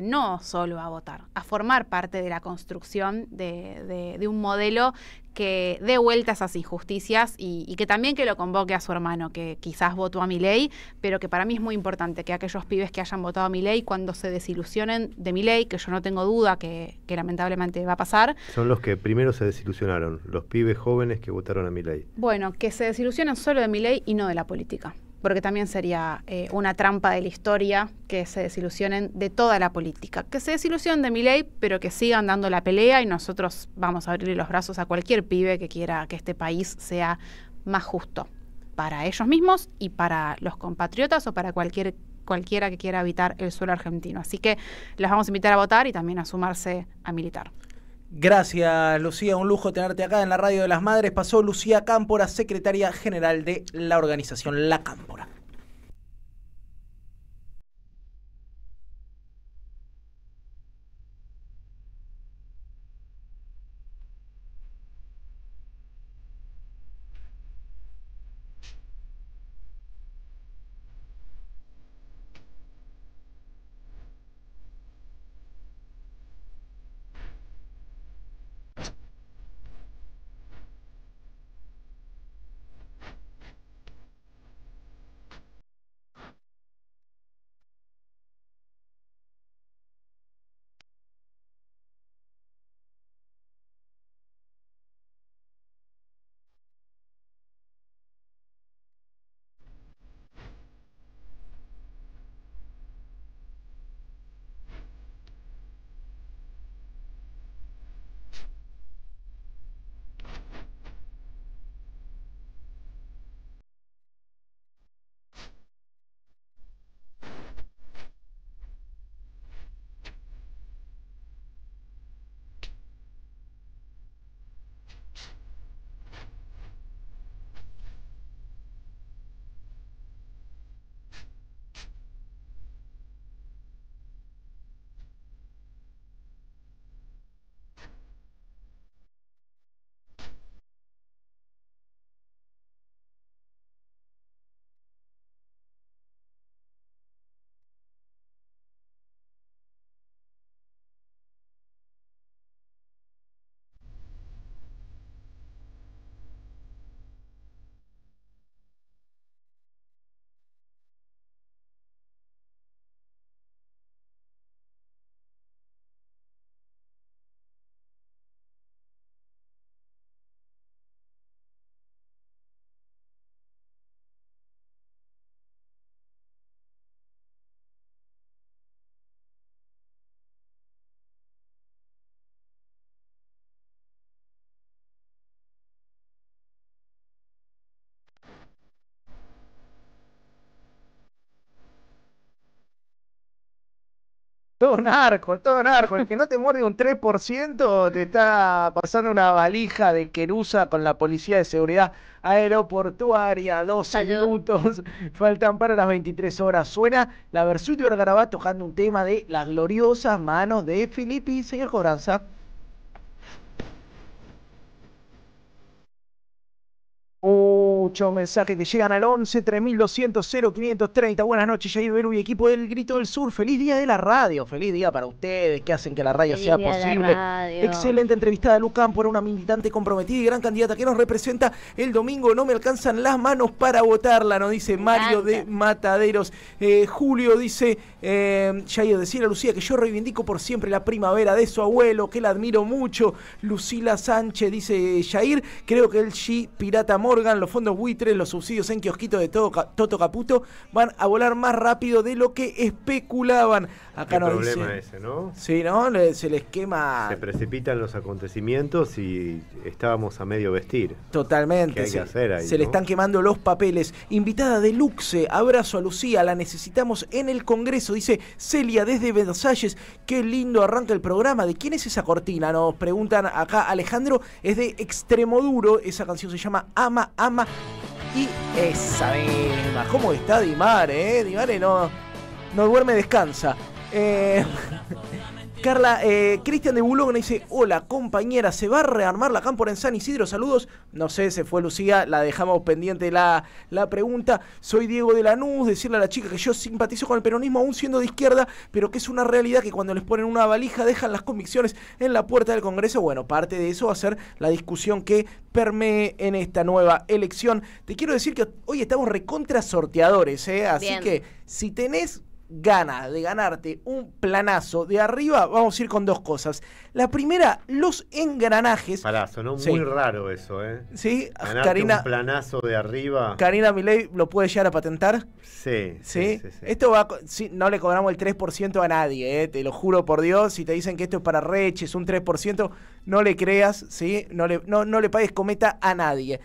no solo a votar, a formar parte de la construcción de un modelo que dé vuelta a esas injusticias y que también que lo convoque a su hermano, que quizás votó a Milei, pero que para mí es muy importante que aquellos pibes que hayan votado a Milei, cuando se desilusionen de Milei, que yo no tengo duda que lamentablemente va a pasar. Son los que primero se desilusionaron, los pibes jóvenes que votaron a Milei. Bueno, que se desilusionen solo de Milei y no de la política. porque también sería una trampa de la historia que se desilusionen de toda la política, que se desilusionen de Milei, pero que sigan dando la pelea, y nosotros vamos a abrirle los brazos a cualquier pibe que quiera que este país sea más justo para ellos mismos y para los compatriotas o para cualquiera que quiera habitar el suelo argentino. Así que las vamos a invitar a votar y también a sumarse a militar. Gracias, Lucía, un lujo tenerte acá en la Radio de las Madres. Pasó Lucía Cámpora, secretaria general de la organización La Cámpora. Todo narco, todo narco. El que no te muerde un 3% te está pasando una valija de querusa con la policía de seguridad aeroportuaria. 12 minutos, faltan para las 23 horas. Suena la Versuit Vergarabat tocando un tema de las gloriosas manos de Filippi. Señor Cobranza. Muchos mensajes que llegan al 11 3200 0530. Buenas noches, Jair Berú y equipo del Grito del Sur. Feliz día de la radio. Feliz día para ustedes que hacen que la radio sea posible. Excelente entrevistada. Lu Cámpora, una militante comprometida y gran candidata que nos representa el domingo. No me alcanzan las manos para votarla, nos dice Mario de Mataderos. Julio dice, Jair, decirle a Lucía que yo reivindico por siempre la primavera de su abuelo, que la admiro mucho. Lucila Sánchez dice, Jair, creo que el G Pirata Morgan, los fondos buitres, los subsidios en kiosquito de Toto Caputo van a volar más rápido de lo que especulaban. Acá nos dice, problema ese, ¿no? Sí, ¿no? Se les quema. Se precipitan los acontecimientos y estábamos a medio vestir. Totalmente. ¿Qué hay que hacer ahí, se le están quemando los papeles. Invitada de luxe, abrazo a Lucía, la necesitamos en el Congreso, dice Celia desde Versalles. Qué lindo arranca el programa. ¿De quién es esa cortina? Nos preguntan acá. Alejandro, es de Extremoduro. Esa canción se llama Ama, Ama. Y esa misma. ¿Cómo está Dimar, Dimar no duerme, descansa. Carla, Cristian de Bulogna dice, hola compañera, ¿se va a rearmar la Cámpora en San Isidro? Saludos. No sé, se fue Lucía, la dejamos pendiente la pregunta. Soy Diego de Lanús, decirle a la chica que yo simpatizo con el peronismo aún siendo de izquierda, pero que es una realidad que cuando les ponen una valija dejan las convicciones en la puerta del Congreso. Bueno, parte de eso va a ser la discusión que permee en esta nueva elección. Te quiero decir que hoy estamos recontra sorteadores, así Bien. Que si tenés ganas de ganarte un planazo de arriba, vamos a ir con dos cosas. La primera, los engranajes. Pará, sonó muy raro eso, ¿eh? Sí, ganarte Karina. Un planazo de arriba. Karina Milei lo puede llegar a patentar. Sí. Esto va, sí, no le cobramos el 3% a nadie, te lo juro por Dios. Si te dicen que esto es para Reches, un 3%, no le creas, ¿sí? No le pagues cometa a nadie.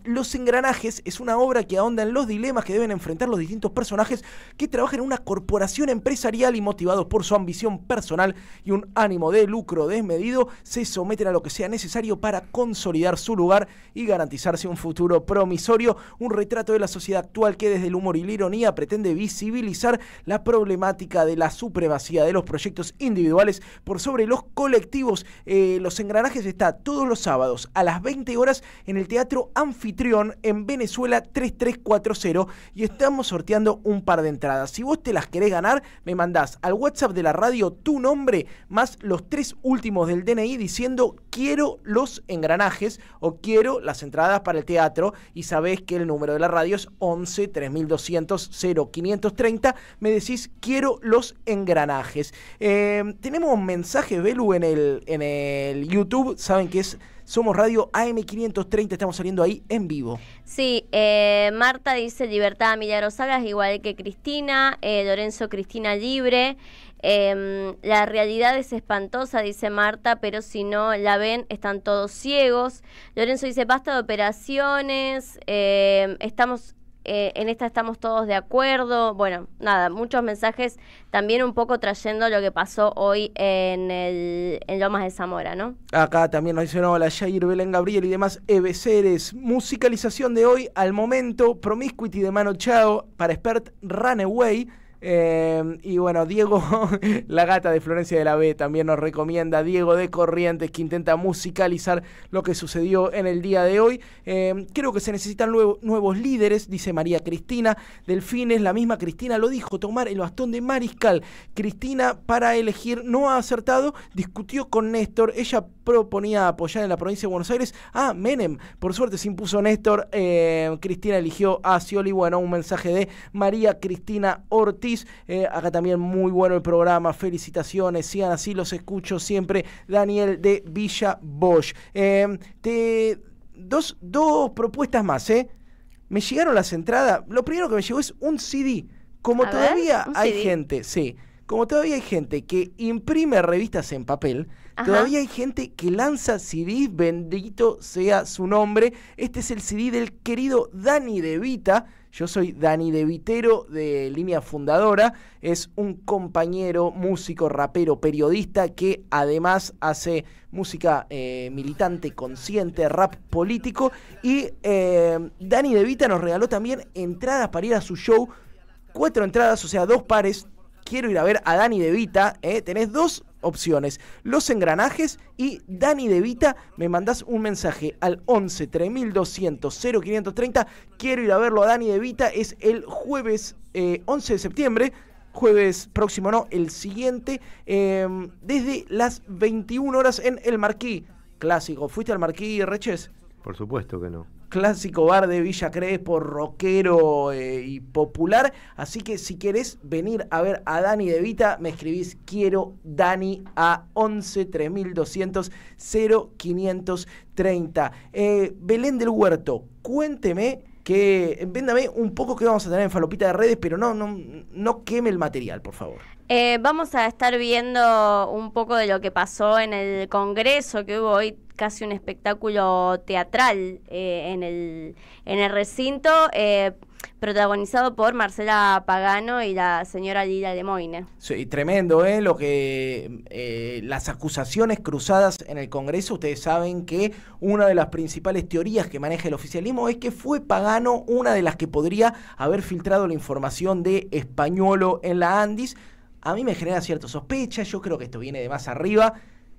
Los engranajes es una obra que ahonda en los dilemas que deben enfrentar los distintos personajes que trabajan en una corporación empresarial y motivados por su ambición personal y un ánimo de lucro desmedido, se someten a lo que sea necesario para consolidar su lugar y garantizarse un futuro promisorio. Un retrato de la sociedad actual que desde el humor y la ironía pretende visibilizar la problemática de la supremacía de los proyectos individuales por sobre los colectivos. Los engranajes está todos los sábados a las 20 horas en el Teatro Anfitrión en Venezuela 3340 y estamos sorteando un par de entradas. Si vos te las querés ganar, me mandás al WhatsApp de la radio tu nombre más los 3 últimos del DNI diciendo quiero los engranajes o quiero las entradas para el teatro, y sabés que el número de la radio es 11 3200 0530. Me decís quiero los engranajes. Tenemos un mensaje, Belu, en el YouTube. Saben que es Somos Radio AM530, estamos saliendo ahí en vivo. Sí, Marta dice Libertad Milagros Salas, igual que Cristina. Lorenzo, Cristina libre. La realidad es espantosa, dice Marta, pero si no la ven, están todos ciegos. Lorenzo dice basta de operaciones, en esta estamos todos de acuerdo. Bueno, nada, muchos mensajes también un poco trayendo lo que pasó hoy en Lomas de Zamora, ¿no? Acá también nos dicen hola Jair, Belén Gabriel y demás Ceres. Musicalización de hoy al momento, Promiscuity de Mano Chao, para Expert Runaway. Y bueno, Diego, la gata de Florencia de la B, también nos recomienda Diego de Corrientes, que intenta musicalizar lo que sucedió en el día de hoy. Creo que se necesitan nuevos líderes, dice María Cristina. Delfines, la misma Cristina lo dijo, tomar el bastón de mariscal. Cristina, para elegir, no ha acertado, discutió con Néstor, ella proponía apoyar en la provincia de Buenos Aires a Menem, por suerte se impuso Néstor. Cristina eligió a Scioli. Bueno, un mensaje de María Cristina Ortiz. Acá también muy bueno el programa, felicitaciones, sigan así, los escucho siempre. Daniel de Villa Bosch. Dos propuestas más, me llegaron las entradas. Lo primero que me llegó es un CD. Como todavía hay gente, como todavía hay gente que imprime revistas en papel, todavía hay gente que lanza CDs, bendito sea su nombre. Este es el CD del querido Dani De Vita. Yo soy Dani De Vitero, de Línea Fundadora. Es un compañero, músico, rapero, periodista que además hace música militante, consciente, rap político. Y Dani De Vita nos regaló también entradas para ir a su show. 4 entradas, o sea, 2 pares. Quiero ir a ver a Dani De Vita. Tenés 2 opciones: Los Engranajes y Dani De Vita. Me mandás un mensaje al 11 3200 0530. Quiero ir a verlo a Dani De Vita. Es el jueves 11 de septiembre. Jueves próximo, no, el siguiente. Desde las 21 horas en El Marquí. Clásico. ¿Fuiste al Marquí, Reches? Por supuesto que no. Clásico bar de Villa Crespo, rockero y popular. Así que si querés venir a ver a Dani De Vita, me escribís quiero Dani a 11 3200 0530. Belén del Huerto, cuénteme, véndame un poco que vamos a tener en Falopita de Redes, pero no queme el material, por favor. Vamos a estar viendo un poco de lo que pasó en el Congreso, que hubo hoy casi un espectáculo teatral en el recinto, protagonizado por Marcela Pagano y la señora Lila Lemoine. Sí, tremendo, lo que las acusaciones cruzadas en el Congreso. Ustedes saben que una de las principales teorías que maneja el oficialismo es que fue Pagano una de las que podría haber filtrado la información de Españolo en la Andis. A mí me genera cierta sospecha, yo creo que esto viene de más arriba.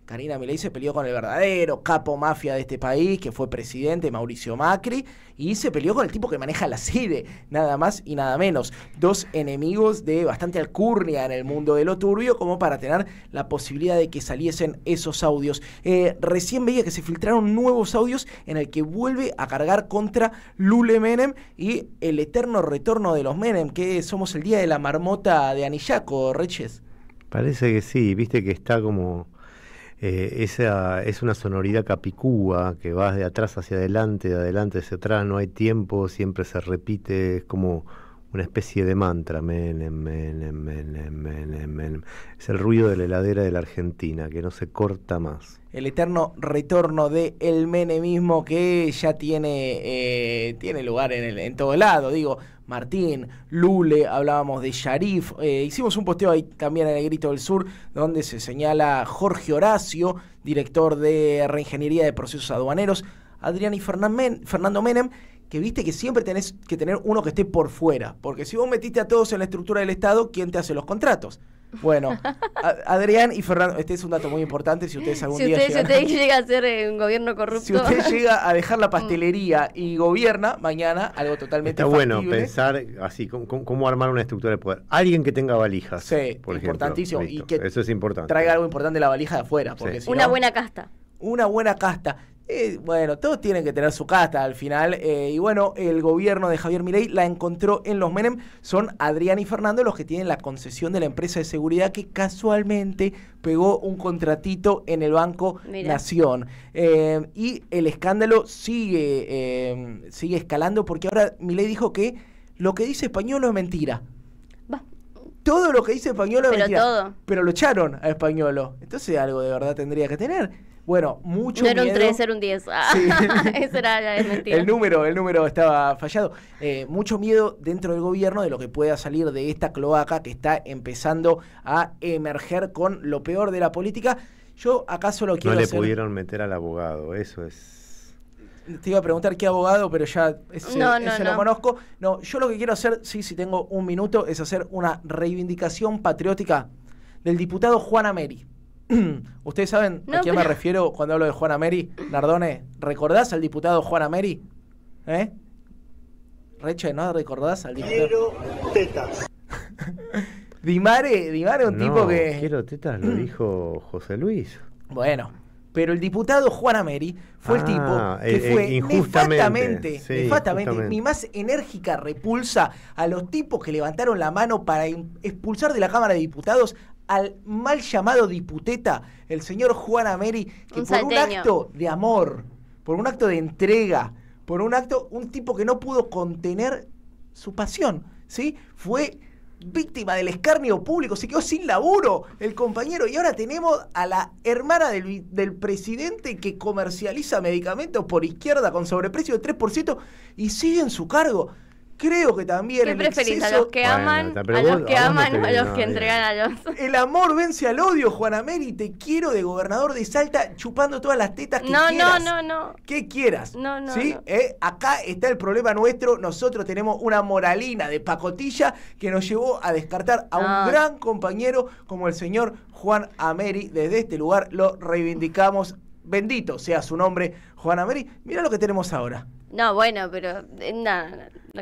Karina Milei se peleó con el verdadero capo mafia de este país, que fue presidente, Mauricio Macri, y se peleó con el tipo que maneja la CIDE, nada más y nada menos. Dos enemigos de bastante alcurnia en el mundo de lo turbio, como para tener la posibilidad de que saliesen esos audios. Recién veía que se filtraron nuevos audios en el que vuelve a cargar contra Lule Menem y el eterno retorno de los Menem, que somos el día de la marmota de Anillaco, Reches. Parece que sí, viste que está como... esa es una sonoridad capicúa que va de atrás hacia adelante, de adelante hacia atrás, no hay tiempo, siempre se repite, es como una especie de mantra, Menem, Menem, Menem, Menem, Menem. Es el ruido de la heladera de la Argentina, que no se corta más. El eterno retorno de el menemismo que ya tiene lugar en todo lado, digo, Martín, Lule, hablábamos de Sharif, hicimos un posteo ahí también en el Grito del Sur, donde se señala Jorge Horacio, director de Reingeniería de Procesos Aduaneros, Adrián y Fernando Menem, que viste que siempre tenés que tener uno que esté por fuera, porque si vos metiste a todos en la estructura del Estado, ¿quién te hace los contratos? Bueno, Adrián y Fernando, este es un dato muy importante, si ustedes algún día llegan... Si usted llega a ser un gobierno corrupto... Si usted llega a dejar la pastelería y gobierna, mañana, algo totalmente Está factible. bueno pensar así, cómo armar una estructura de poder. Alguien que tenga valijas, sí, por importantísimo. ejemplo. Y que eso es importante. Traiga algo importante de la valija de afuera. Porque sí. si una no, buena casta. Una buena casta. Bueno, todos tienen que tener su casta al final. Y bueno, el gobierno de Javier Milei la encontró en los Menem. Son Adrián y Fernando los que tienen la concesión de la empresa de seguridad que casualmente pegó un contratito en el Banco Nación. Y el escándalo sigue escalando porque ahora Milei dijo que lo que dice Españolo es mentira. Todo lo que dice Españolo es mentira. Todo. Pero lo echaron a Españolo. Entonces algo de verdad tendría que tener. Bueno, mucho miedo. No era un 3, era un 10. Sí. Eso era ya mentira. El número estaba fallado. Mucho miedo dentro del gobierno de lo que pueda salir de esta cloaca que está empezando a emerger con lo peor de la política. Yo acá solo quiero No le pudieron meter al abogado, eso es... Te iba a preguntar qué abogado, pero ya ese lo conozco. No, yo lo que quiero hacer, si tengo un minuto, es hacer una reivindicación patriótica del diputado Juan Ameri. ¿Ustedes saben a quién me refiero cuando hablo de Juan Ameri? Nardone, ¿recordás al diputado Juan Ameri? Reche, ¿no recordás al diputado? Quiero tetas. Dimare un tipo que... Quiero tetas, lo dijo José Luis. Bueno, pero el diputado Juan Ameri fue el tipo que fue nefastamente, mi más enérgica repulsa a los tipos que levantaron la mano para expulsar de la Cámara de Diputados al mal llamado diputeta, el señor Juan Ameri, que por un acto de amor, por un acto de entrega, un tipo que no pudo contener su pasión, ¿sí? Fue víctima del escarnio público, se quedó sin laburo el compañero, y ahora tenemos a la hermana del presidente que comercializa medicamentos por izquierda con sobreprecio de 3% y sigue en su cargo. Creo que también ¿qué el preferís? exceso... ¿A los que aman, a los que aman o a los que entregan a los...? El amor vence al odio, Juan Ameri. Te quiero de gobernador de Salta chupando todas las tetas que quieras. No. ¿Qué quieras? No. ¿Sí? Acá está el problema nuestro. Nosotros tenemos una moralina de pacotilla que nos llevó a descartar a un gran compañero como el señor Juan Ameri. Desde este lugar lo reivindicamos. Bendito sea su nombre, Juan Ameri. Mirá lo que tenemos ahora. No, bueno, pero no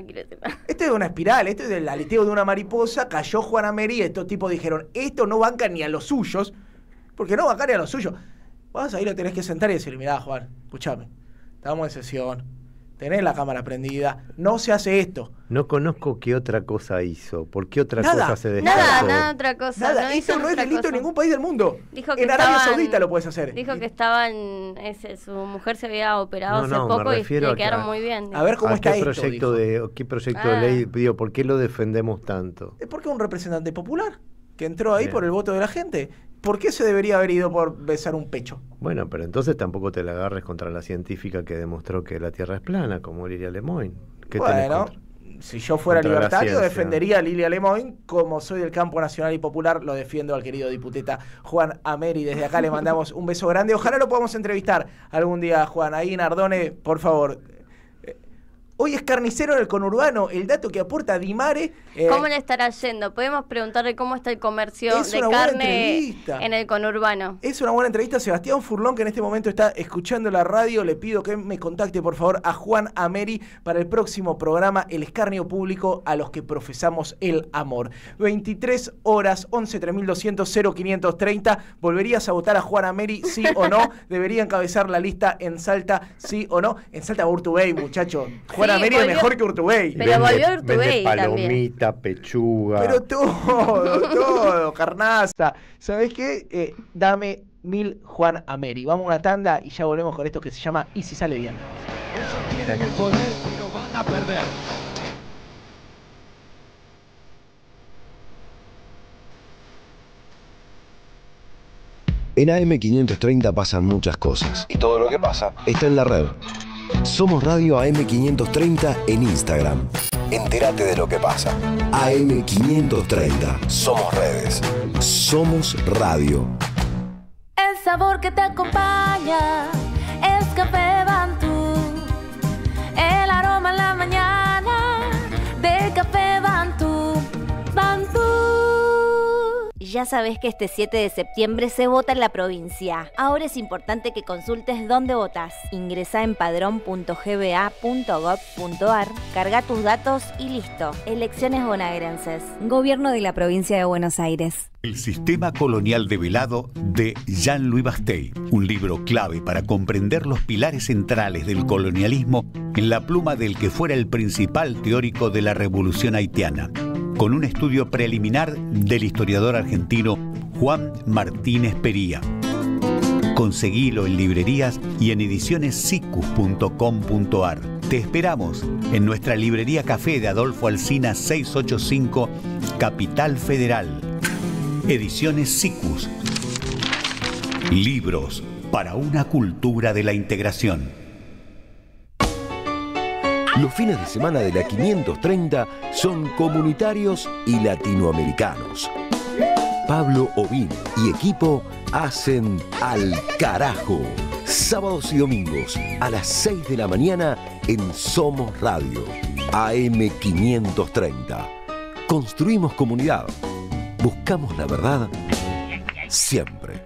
quiero decir nada. Esto es una espiral, esto es del aleteo de una mariposa. Cayó Juan Ameri y estos tipos dijeron, esto no banca ni a los suyos, porque no banca ni a los suyos. Vas ahí, lo tenés que sentar y decir, mirá, Juan, escuchame, estamos en sesión, tenés la cámara prendida, no se hace esto. No conozco qué otra cosa hizo, por qué otra cosa se descartó. Nada otra cosa. Nada, esto no es delito en ningún país del mundo. Dijo que en Arabia Saudita lo puedes hacer. Dijo que su mujer se había operado hace poco y le quedaron muy bien. A ver cómo está ¿Qué esto, ¿Qué proyecto de ley pidió? ¿Por qué lo defendemos tanto? Es porque es un representante popular que entró ahí por el voto de la gente. ¿Por qué se debería haber ido por besar un pecho? Bueno, pero entonces tampoco te la agarres contra la científica que demostró que la Tierra es plana, como Lilia Lemoyne. Bueno, si yo fuera libertario defendería a Lilia Lemoyne, como soy del campo nacional y popular, lo defiendo al querido diputeta Juan Ameri. Desde acá le mandamos un beso grande. Ojalá lo podamos entrevistar algún día, Juan. Ahí, Nardone, por favor. Hoy es carnicero en el conurbano, el dato que aporta Dimare. ¿Cómo le estará yendo? Podemos preguntarle cómo está el comercio de carne en el conurbano. Es una buena entrevista. Sebastián Furlón, que en este momento está escuchando la radio, le pido que me contacte por favor a Juan Ameri para el próximo programa El Escarnio Público a los que profesamos el amor. 23 horas, 11 3200 0530. ¿Volverías a votar a Juan Ameri, sí o no? ¿Debería encabezar la lista en Salta, sí o no? En Salta va Urtubey, muchacho. Juan Ameri es mejor que Urtubey. Pero volvió Urtubey palomita, también. Pechuga. Pero todo, carnaza. ¿Sabés qué? Dame 1000 Juan Ameri. Vamos a una tanda y ya volvemos con esto que se llama Y si sale bien. Eso tienen el poder y lo van a perder. En AM530 pasan muchas cosas. Y todo lo que pasa está en la red. Somos Radio AM530 en Instagram. Entérate de lo que pasa. AM530. Somos redes. Somos radio. El sabor que te acompaña es Café Bantú. El aroma en la mañana de Café Bantú. Bantú. Ya sabes que este 7 de septiembre se vota en la provincia. Ahora es importante que consultes dónde votas. Ingresá en padrón.gba.gov.ar, carga tus datos y listo. Elecciones bonaerenses. Gobierno de la Provincia de Buenos Aires. El sistema colonial develado de Jean-Louis Bastey, un libro clave para comprender los pilares centrales del colonialismo en la pluma del que fuera el principal teórico de la revolución haitiana, con un estudio preliminar del historiador argentino Juan Martínez Pería. Conseguilo en librerías y en edicionessicus.com.ar. Te esperamos en nuestra librería Café de Adolfo Alsina 685, Capital Federal. Ediciones Sicus. Libros para una cultura de la integración. Los fines de semana de la 530 son comunitarios y latinoamericanos. Pablo Ovín y equipo hacen Al Carajo. Sábados y domingos a las 6 de la mañana en Somos Radio. AM530. Construimos comunidad. Buscamos la verdad siempre.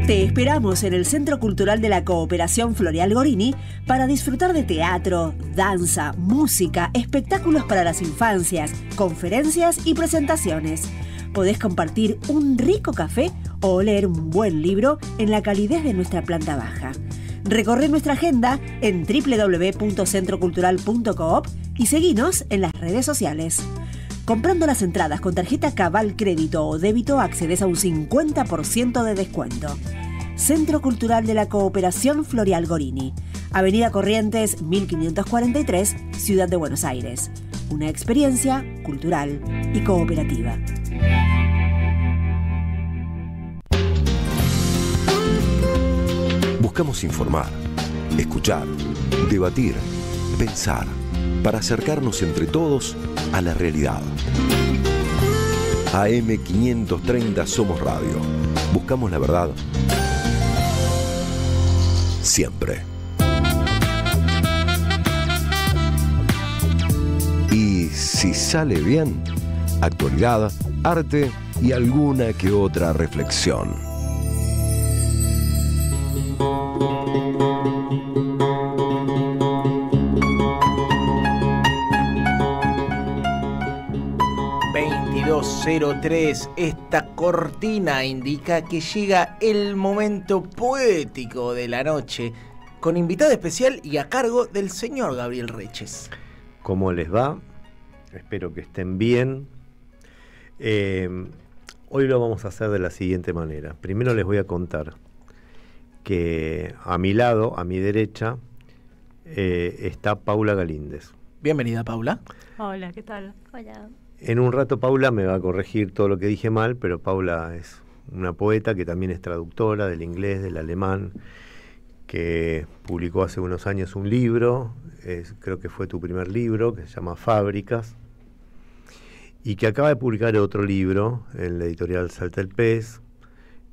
Te esperamos en el Centro Cultural de la Cooperación Floreal Gorini para disfrutar de teatro, danza, música, espectáculos para las infancias, conferencias y presentaciones. Podés compartir un rico café o leer un buen libro en la calidez de nuestra planta baja. Recorre nuestra agenda en www.centrocultural.coop y seguinos en las redes sociales. Comprando las entradas con tarjeta Cabal Crédito o Débito accedes a un 50% de descuento. Centro Cultural de la Cooperación Floreal Gorini, Avenida Corrientes 1543, Ciudad de Buenos Aires. Una experiencia cultural y cooperativa. Buscamos informar, escuchar, debatir, pensar, para acercarnos entre todos a la realidad. AM530 Somos Radio. Buscamos la verdad siempre. Y si sale bien, actualidad, arte y alguna que otra reflexión. .03. Esta cortina indica que llega el momento poético de la noche, con invitado especial y a cargo del señor Gabriel Reches. ¿Cómo les va? Espero que estén bien. Hoy lo vamos a hacer de la siguiente manera. Primero les voy a contar que a mi lado, a mi derecha, está Paula Galíndez. Bienvenida, Paula. Hola, ¿qué tal? Hola. En un rato Paula me va a corregir todo lo que dije mal, pero Paula es una poeta que también es traductora del inglés, del alemán, que publicó hace unos años un libro, creo que fue tu primer libro, que se llama Fábricas, y que acaba de publicar otro libro en la editorial Salta el Pez,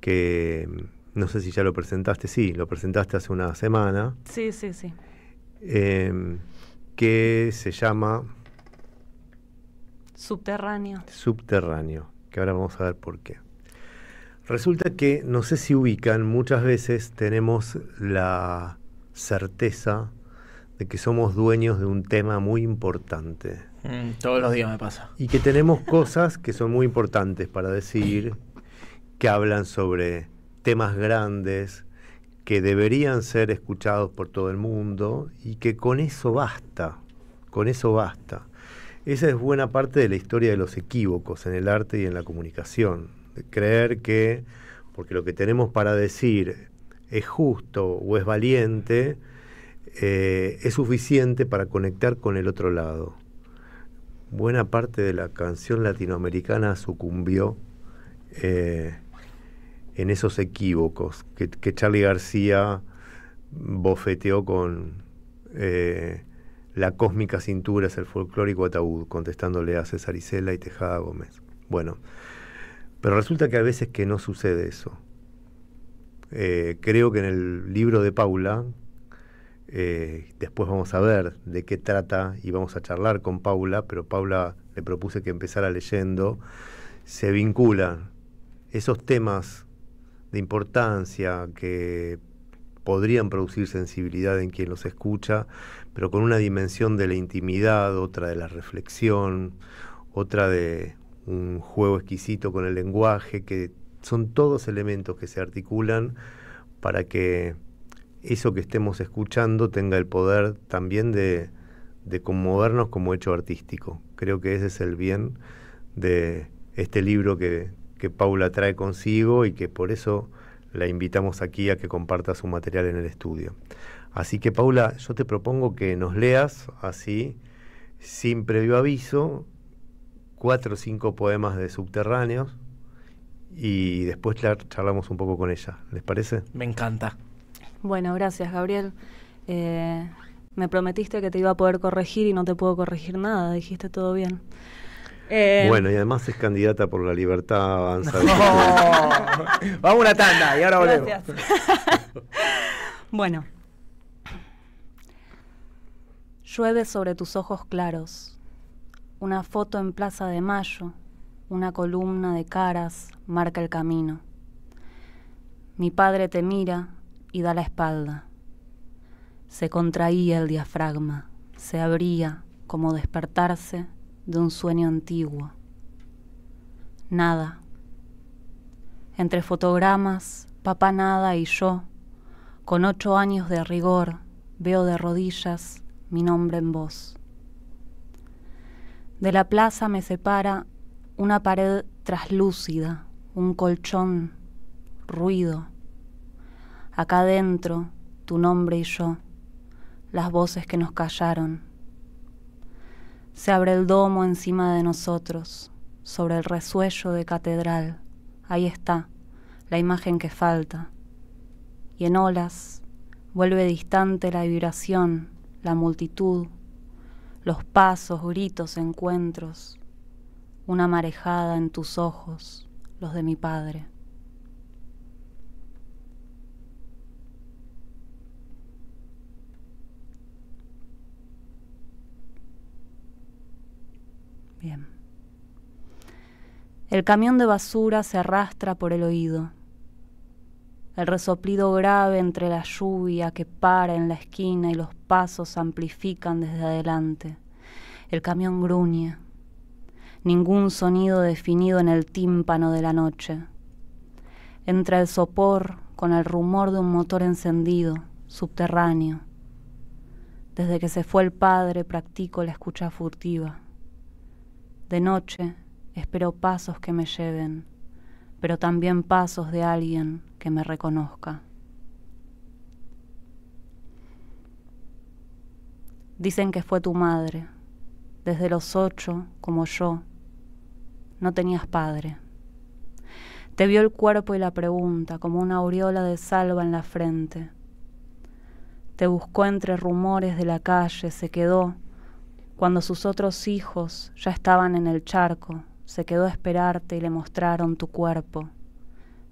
que no sé si ya lo presentaste, sí, lo presentaste hace una semana. Sí. que se llama Subterráneo, que ahora vamos a ver por qué. Resulta que, no sé si ubican, muchas veces tenemos la certeza de que somos dueños de un tema muy importante. Todos los días me pasa. Y que tenemos cosas que son muy importantes para decir, que hablan sobre temas grandes, que deberían ser escuchados por todo el mundo, y que con eso basta, Esa es buena parte de la historia de los equívocos en el arte y en la comunicación, de creer que, porque lo que tenemos para decir es justo o es valiente, es suficiente para conectar con el otro lado. Buena parte de la canción latinoamericana sucumbió en esos equívocos que Charly García bofeteó con La cósmica cintura es el folclórico ataúd, contestándole a César Isela y Tejada Gómez. Bueno, pero resulta que a veces que no sucede eso. Creo que en el libro de Paula, después vamos a ver de qué trata y vamos a charlar con Paula, pero Paula le propuse que empezara leyendo, se vinculan esos temas de importancia que podrían producir sensibilidad en quien los escucha, pero con una dimensión de la intimidad, otra de la reflexión, otra de un juego exquisito con el lenguaje, que son todos elementos que se articulan para que eso que estemos escuchando tenga el poder también de conmovernos como hecho artístico. Creo que ese es el bien de este libro que Paula trae consigo y que por eso la invitamos aquí a que comparta su material en el estudio. Así que, Paula, yo te propongo que nos leas así, sin previo aviso, 4 o 5 poemas de Subterráneos y después charlamos un poco con ella. ¿Les parece? Me encanta. Bueno, gracias, Gabriel. Me prometiste que te iba a poder corregir y no te puedo corregir nada, dijiste todo bien. Bueno, y además es candidata por la libertad avanza. No. Vamos a una tanda y ahora volvemos. Gracias. Bueno. Llueve sobre tus ojos claros. Una foto en Plaza de Mayo, una columna de caras marca el camino. Mi padre te mira y da la espalda. Se contraía el diafragma, se abría como despertarse de un sueño antiguo. Nada. Entre fotogramas, papá nada y yo, con 8 años de rigor, veo de rodillas mi nombre en voz. De la plaza me separa una pared traslúcida, un colchón, ruido. Acá dentro, tu nombre y yo, las voces que nos callaron. Se abre el domo encima de nosotros, sobre el resuello de catedral. Ahí está, la imagen que falta. Y en olas vuelve distante la vibración, la multitud, los pasos, gritos, encuentros, una marejada en tus ojos, los de mi padre. Bien. El camión de basura se arrastra por el oído. El resoplido grave entre la lluvia que para en la esquina y los pasos amplifican desde adelante. El camión gruñe. Ningún sonido definido en el tímpano de la noche. Entra el sopor con el rumor de un motor encendido, subterráneo. Desde que se fue el padre practico la escucha furtiva. De noche espero pasos que me lleven, pero también pasos de alguien que me reconozca. Dicen que fue tu madre. Desde los 8, como yo, no tenías padre. Te vio el cuerpo y la pregunta, como una aureola de salva en la frente. Te buscó entre rumores de la calle, se quedó cuando sus otros hijos ya estaban en el charco, se quedó a esperarte y le mostraron tu cuerpo,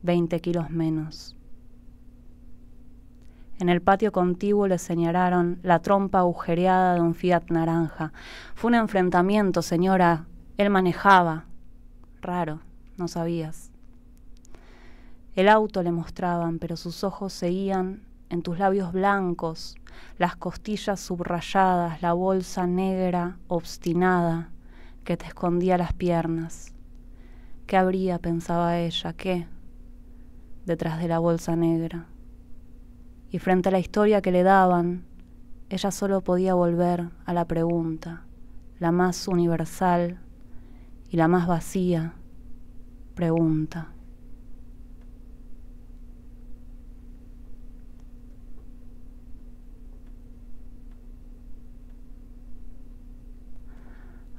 20 kilos menos. En el patio contiguo le señalaron la trompa agujereada de un Fiat naranja. Fue un enfrentamiento, señora. Él manejaba. Raro, no sabías. El auto le mostraban, pero sus ojos seguían en tus labios blancos, las costillas subrayadas, la bolsa negra obstinada que te escondía las piernas. ¿Qué habría, pensaba ella, qué? Detrás de la bolsa negra. Y frente a la historia que le daban, ella solo podía volver a la pregunta, la más universal y la más vacía pregunta.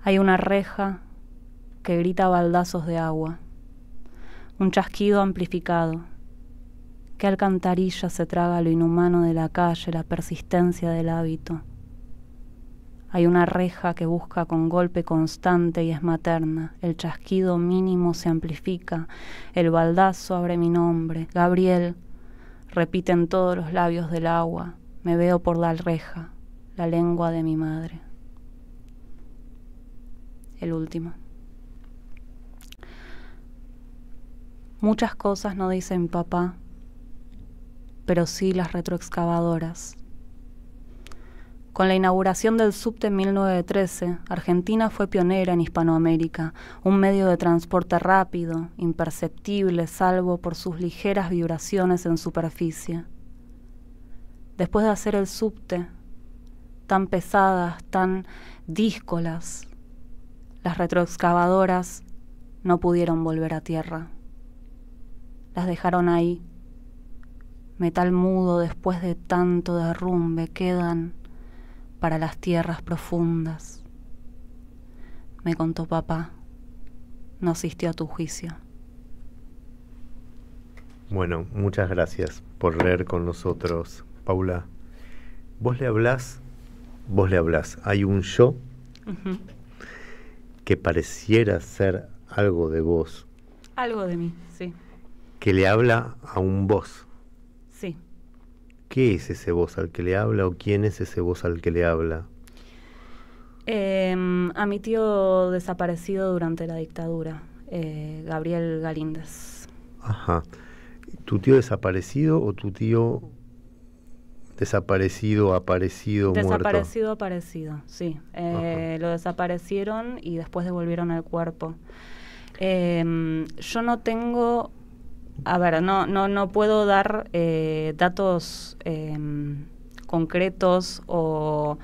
Hay una reja que grita baldazos de agua, un chasquido amplificado. ¿Qué alcantarilla se traga lo inhumano de la calle, la persistencia del hábito? Hay una reja que busca con golpe constante y es materna. El chasquido mínimo se amplifica. El baldazo abre mi nombre. Gabriel, repiten todos los labios del agua. Me veo por la reja, la lengua de mi madre. El último. Muchas cosas no dice mi papá, pero sí las retroexcavadoras. Con la inauguración del subte en 1913, Argentina fue pionera en Hispanoamérica, un medio de transporte rápido, imperceptible, salvo por sus ligeras vibraciones en superficie. Después de hacer el subte, tan pesadas, tan díscolas, las retroexcavadoras no pudieron volver a tierra. Las dejaron ahí. Metal mudo después de tanto derrumbe, quedan para las tierras profundas. Me contó papá, no asistió a tu juicio. Bueno, muchas gracias por leer con nosotros, Paula. Vos le hablás. Hay un yo que pareciera ser algo de vos. Algo de mí, sí. Que le habla a un vos. Sí. ¿Qué es ese vos al que le habla o quién es ese vos al que le habla? A mi tío desaparecido durante la dictadura, Gabriel Galíndez. Ajá. ¿Tu tío desaparecido o tu tío desaparecido, aparecido, muerto? Desaparecido, aparecido, sí. Lo desaparecieron y después devolvieron el cuerpo. Yo no tengo... A ver, no puedo dar datos concretos o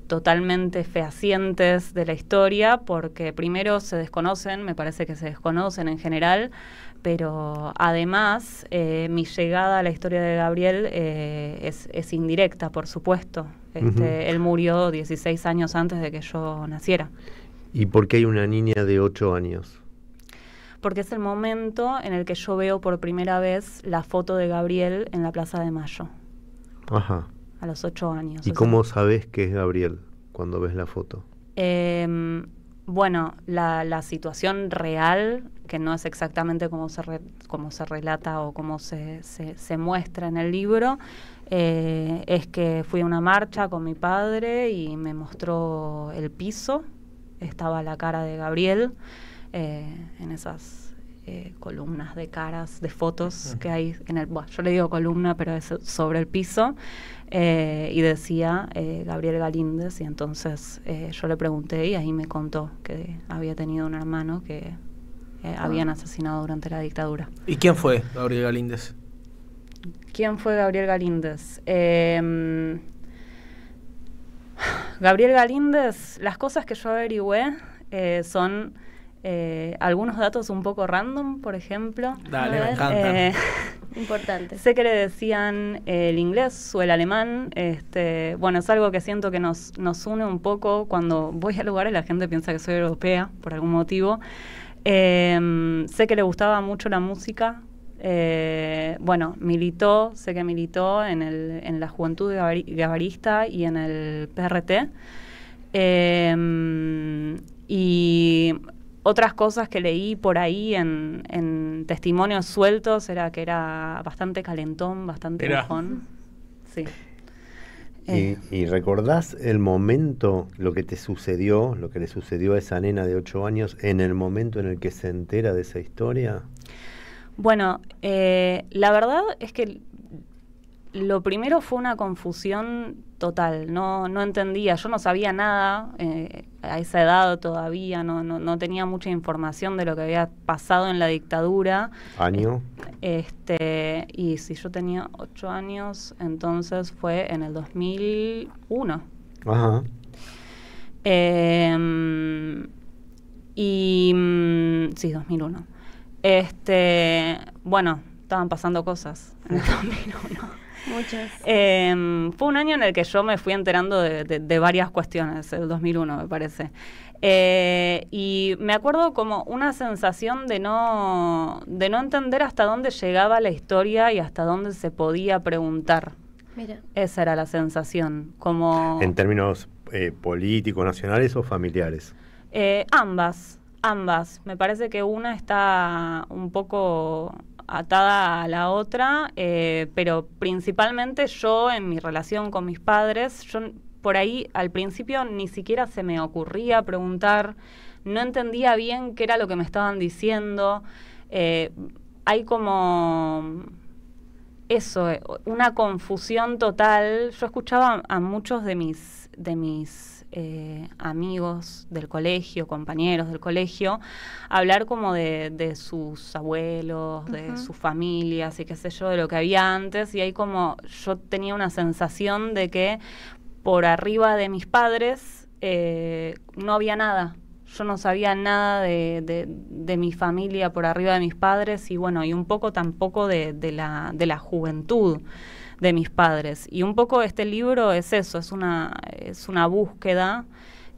totalmente fehacientes de la historia, porque primero se desconocen, me parece que se desconocen en general, pero además mi llegada a la historia de Gabriel es indirecta, por supuesto. Él murió 16 años antes de que yo naciera. ¿Y por qué hay una niña de 8 años? Porque es el momento en el que yo veo por primera vez la foto de Gabriel en la Plaza de Mayo. Ajá. A los 8 años. ¿Y cómo sabes que es Gabriel cuando ves la foto? Bueno, la situación real, que no es exactamente como se relata o como se muestra en el libro, es que fui a una marcha con mi padre y me mostró el piso. Estaba la cara de Gabriel en esas columnas de caras, de fotos que hay en el... Bueno, yo le digo columna, pero es sobre el piso. Y decía Gabriel Galíndez, y entonces yo le pregunté y ahí me contó que había tenido un hermano que habían asesinado durante la dictadura. ¿Y quién fue Gabriel Galíndez? ¿Quién fue Gabriel Galíndez? Gabriel Galíndez, las cosas que yo averigüé son algunos datos un poco random, por ejemplo. Dale, me encantan. Importante. Sé que le decían el inglés o el alemán. Bueno, es algo que siento que nos une un poco. Cuando voy a lugares la gente piensa que soy europea, por algún motivo. Sé que le gustaba mucho la música. Bueno, sé que militó en la Juventud Gabarista y en el PRT. Y otras cosas que leí por ahí en testimonios sueltos era que era bastante calentón, bastante bajón. Sí. ¿Y recordás el momento, lo que te sucedió, lo que le sucedió a esa nena de 8 años en el momento en el que se entera de esa historia? Bueno, la verdad es que lo primero fue una confusión total, no entendía, yo no sabía nada, a esa edad todavía no tenía mucha información de lo que había pasado en la dictadura. ¿Año? Y si yo tenía 8 años, entonces fue en el 2001. Ajá. Sí, 2001. Bueno, estaban pasando cosas en el 2001. Muchas. Fue un año en el que yo me fui enterando de varias cuestiones, el 2001 me parece. Y me acuerdo como una sensación de no entender hasta dónde llegaba la historia y hasta dónde se podía preguntar. Mira. Esa era la sensación. Como ¿En términos políticos, nacionales o familiares? Ambas. Me parece que una está un poco atada a la otra, pero principalmente yo en mi relación con mis padres, yo por ahí al principio ni siquiera se me ocurría preguntar, no entendía bien qué era lo que me estaban diciendo, hay como eso, una confusión total. Yo escuchaba a muchos de mis amigos del colegio, compañeros del colegio, hablar como de sus abuelos, de sus familias y qué sé yo, de lo que había antes, y ahí como yo tenía una sensación de que por arriba de mis padres no había nada. Yo no sabía nada de mi familia por arriba de mis padres y bueno, y un poco tampoco de la juventud de mis padres. Y un poco este libro es eso, es una búsqueda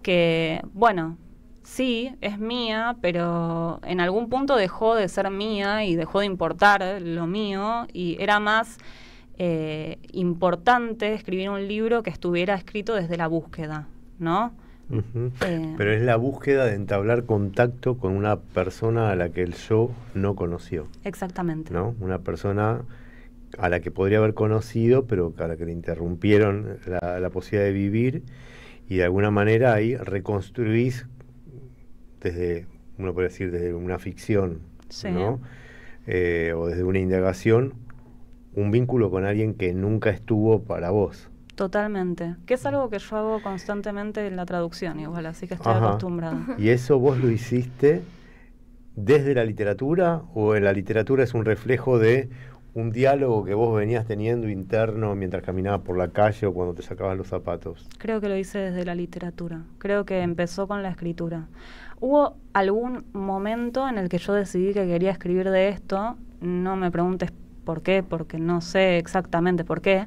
que, bueno, sí, es mía, pero en algún punto dejó de ser mía y dejó de importar lo mío y era más importante escribir un libro que estuviera escrito desde la búsqueda, ¿no? Pero es la búsqueda de entablar contacto con una persona a la que el yo no conoció. Exactamente. ¿No? Una persona a la que podría haber conocido, pero a la que le interrumpieron la posibilidad de vivir, y de alguna manera ahí reconstruís desde, uno puede decir, desde una ficción, sí, ¿no? O desde una indagación, un vínculo con alguien que nunca estuvo para vos. Totalmente. Que es algo que yo hago constantemente en la traducción igual, así que estoy acostumbrada. ¿Y eso vos lo hiciste desde la literatura o en la literatura es un reflejo de un diálogo que vos venías teniendo interno mientras caminabas por la calle o cuando te sacabas los zapatos? Creo que lo hice desde la literatura. Creo que empezó con la escritura. Hubo algún momento en el que yo decidí que quería escribir de esto. No me preguntes por qué, porque no sé exactamente por qué.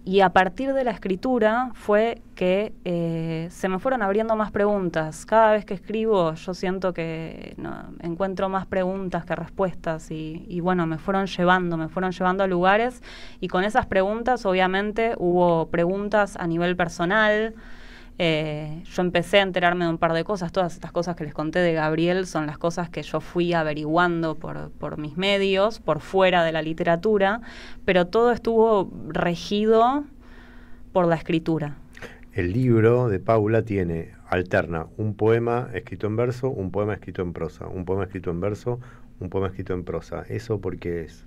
Y a partir de la escritura fue que se me fueron abriendo más preguntas. Cada vez que escribo yo siento que encuentro más preguntas que respuestas y bueno, me fueron llevando a lugares y con esas preguntas obviamente hubo preguntas a nivel personal. Yo empecé a enterarme de un par de cosas. Todas estas cosas que les conté de Gabriel son las cosas que yo fui averiguando por mis medios, por fuera de la literatura, pero todo estuvo regido por la escritura. El libro de Paula alterna un poema escrito en verso, un poema escrito en prosa, un poema escrito en verso, un poema escrito en prosa. ¿Eso por qué es?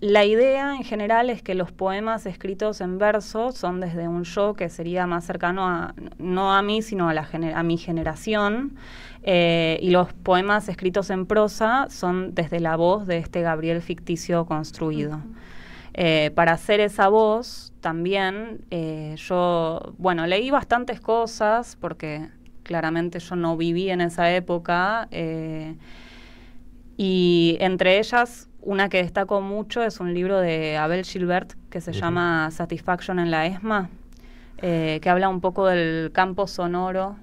La idea en general es que los poemas escritos en verso son desde un yo que sería más cercano no a mí, sino a mi generación, y los poemas escritos en prosa son desde la voz de este Gabriel ficticio construido. Para hacer esa voz también yo, leí bastantes cosas porque claramente yo no viví en esa época, y entre ellas una que destaco mucho es un libro de Abel Gilbert que se llama Satisfaction en la ESMA, que habla un poco del campo sonoro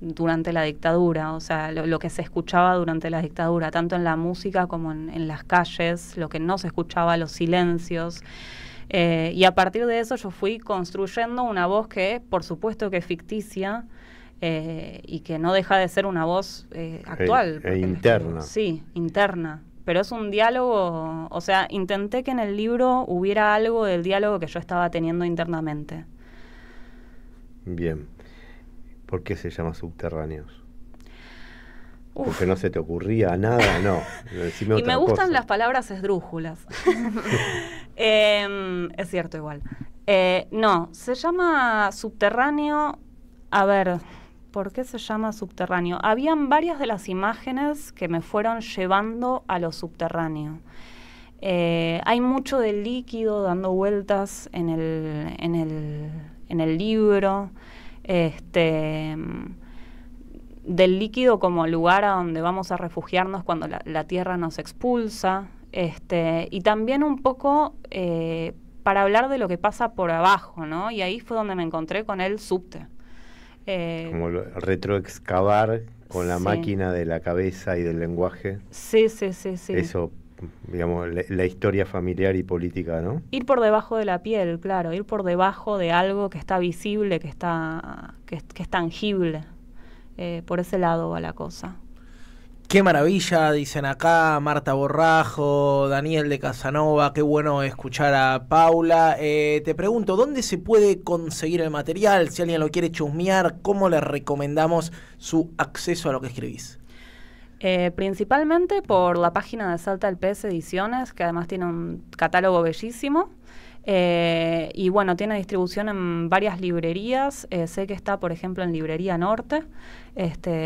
durante la dictadura, o sea, lo que se escuchaba durante la dictadura, tanto en la música como en las calles, lo que no se escuchaba, los silencios. Y a partir de eso yo fui construyendo una voz que, por supuesto que es ficticia, y que no deja de ser una voz actual. E interna. Sí, interna. Pero es un diálogo, o sea, intenté que en el libro hubiera algo del diálogo que yo estaba teniendo internamente. Bien. ¿Por qué se llama Subterráneos? Porque no se te ocurría nada, no. Y me gustan las palabras esdrújulas. Es cierto igual. No, se llama Subterráneo. A ver, ¿por qué se llama Subterráneo? Habían varias de las imágenes que me fueron llevando a lo subterráneo. Hay mucho del líquido dando vueltas en el libro. Del líquido como lugar a donde vamos a refugiarnos cuando la tierra nos expulsa, y también un poco para hablar de lo que pasa por abajo, ¿no? Y ahí fue donde me encontré con el subte. Como retroexcavar con la máquina de la cabeza y del lenguaje. Sí. Eso, digamos, la historia familiar y política, ¿no? Ir por debajo de la piel, claro, ir por debajo de algo que está visible, que es tangible. Por ese lado va la cosa. Qué maravilla, dicen acá Marta Borrajo, Daniel de Casanova, qué bueno escuchar a Paula. Te pregunto, ¿dónde se puede conseguir el material? Si alguien lo quiere chusmear, ¿cómo le recomendamos su acceso a lo que escribís? Principalmente por la página de Salta el Pez Ediciones, que además tiene un catálogo bellísimo. Y bueno, tiene distribución en varias librerías. Sé que está, por ejemplo, en Librería Norte,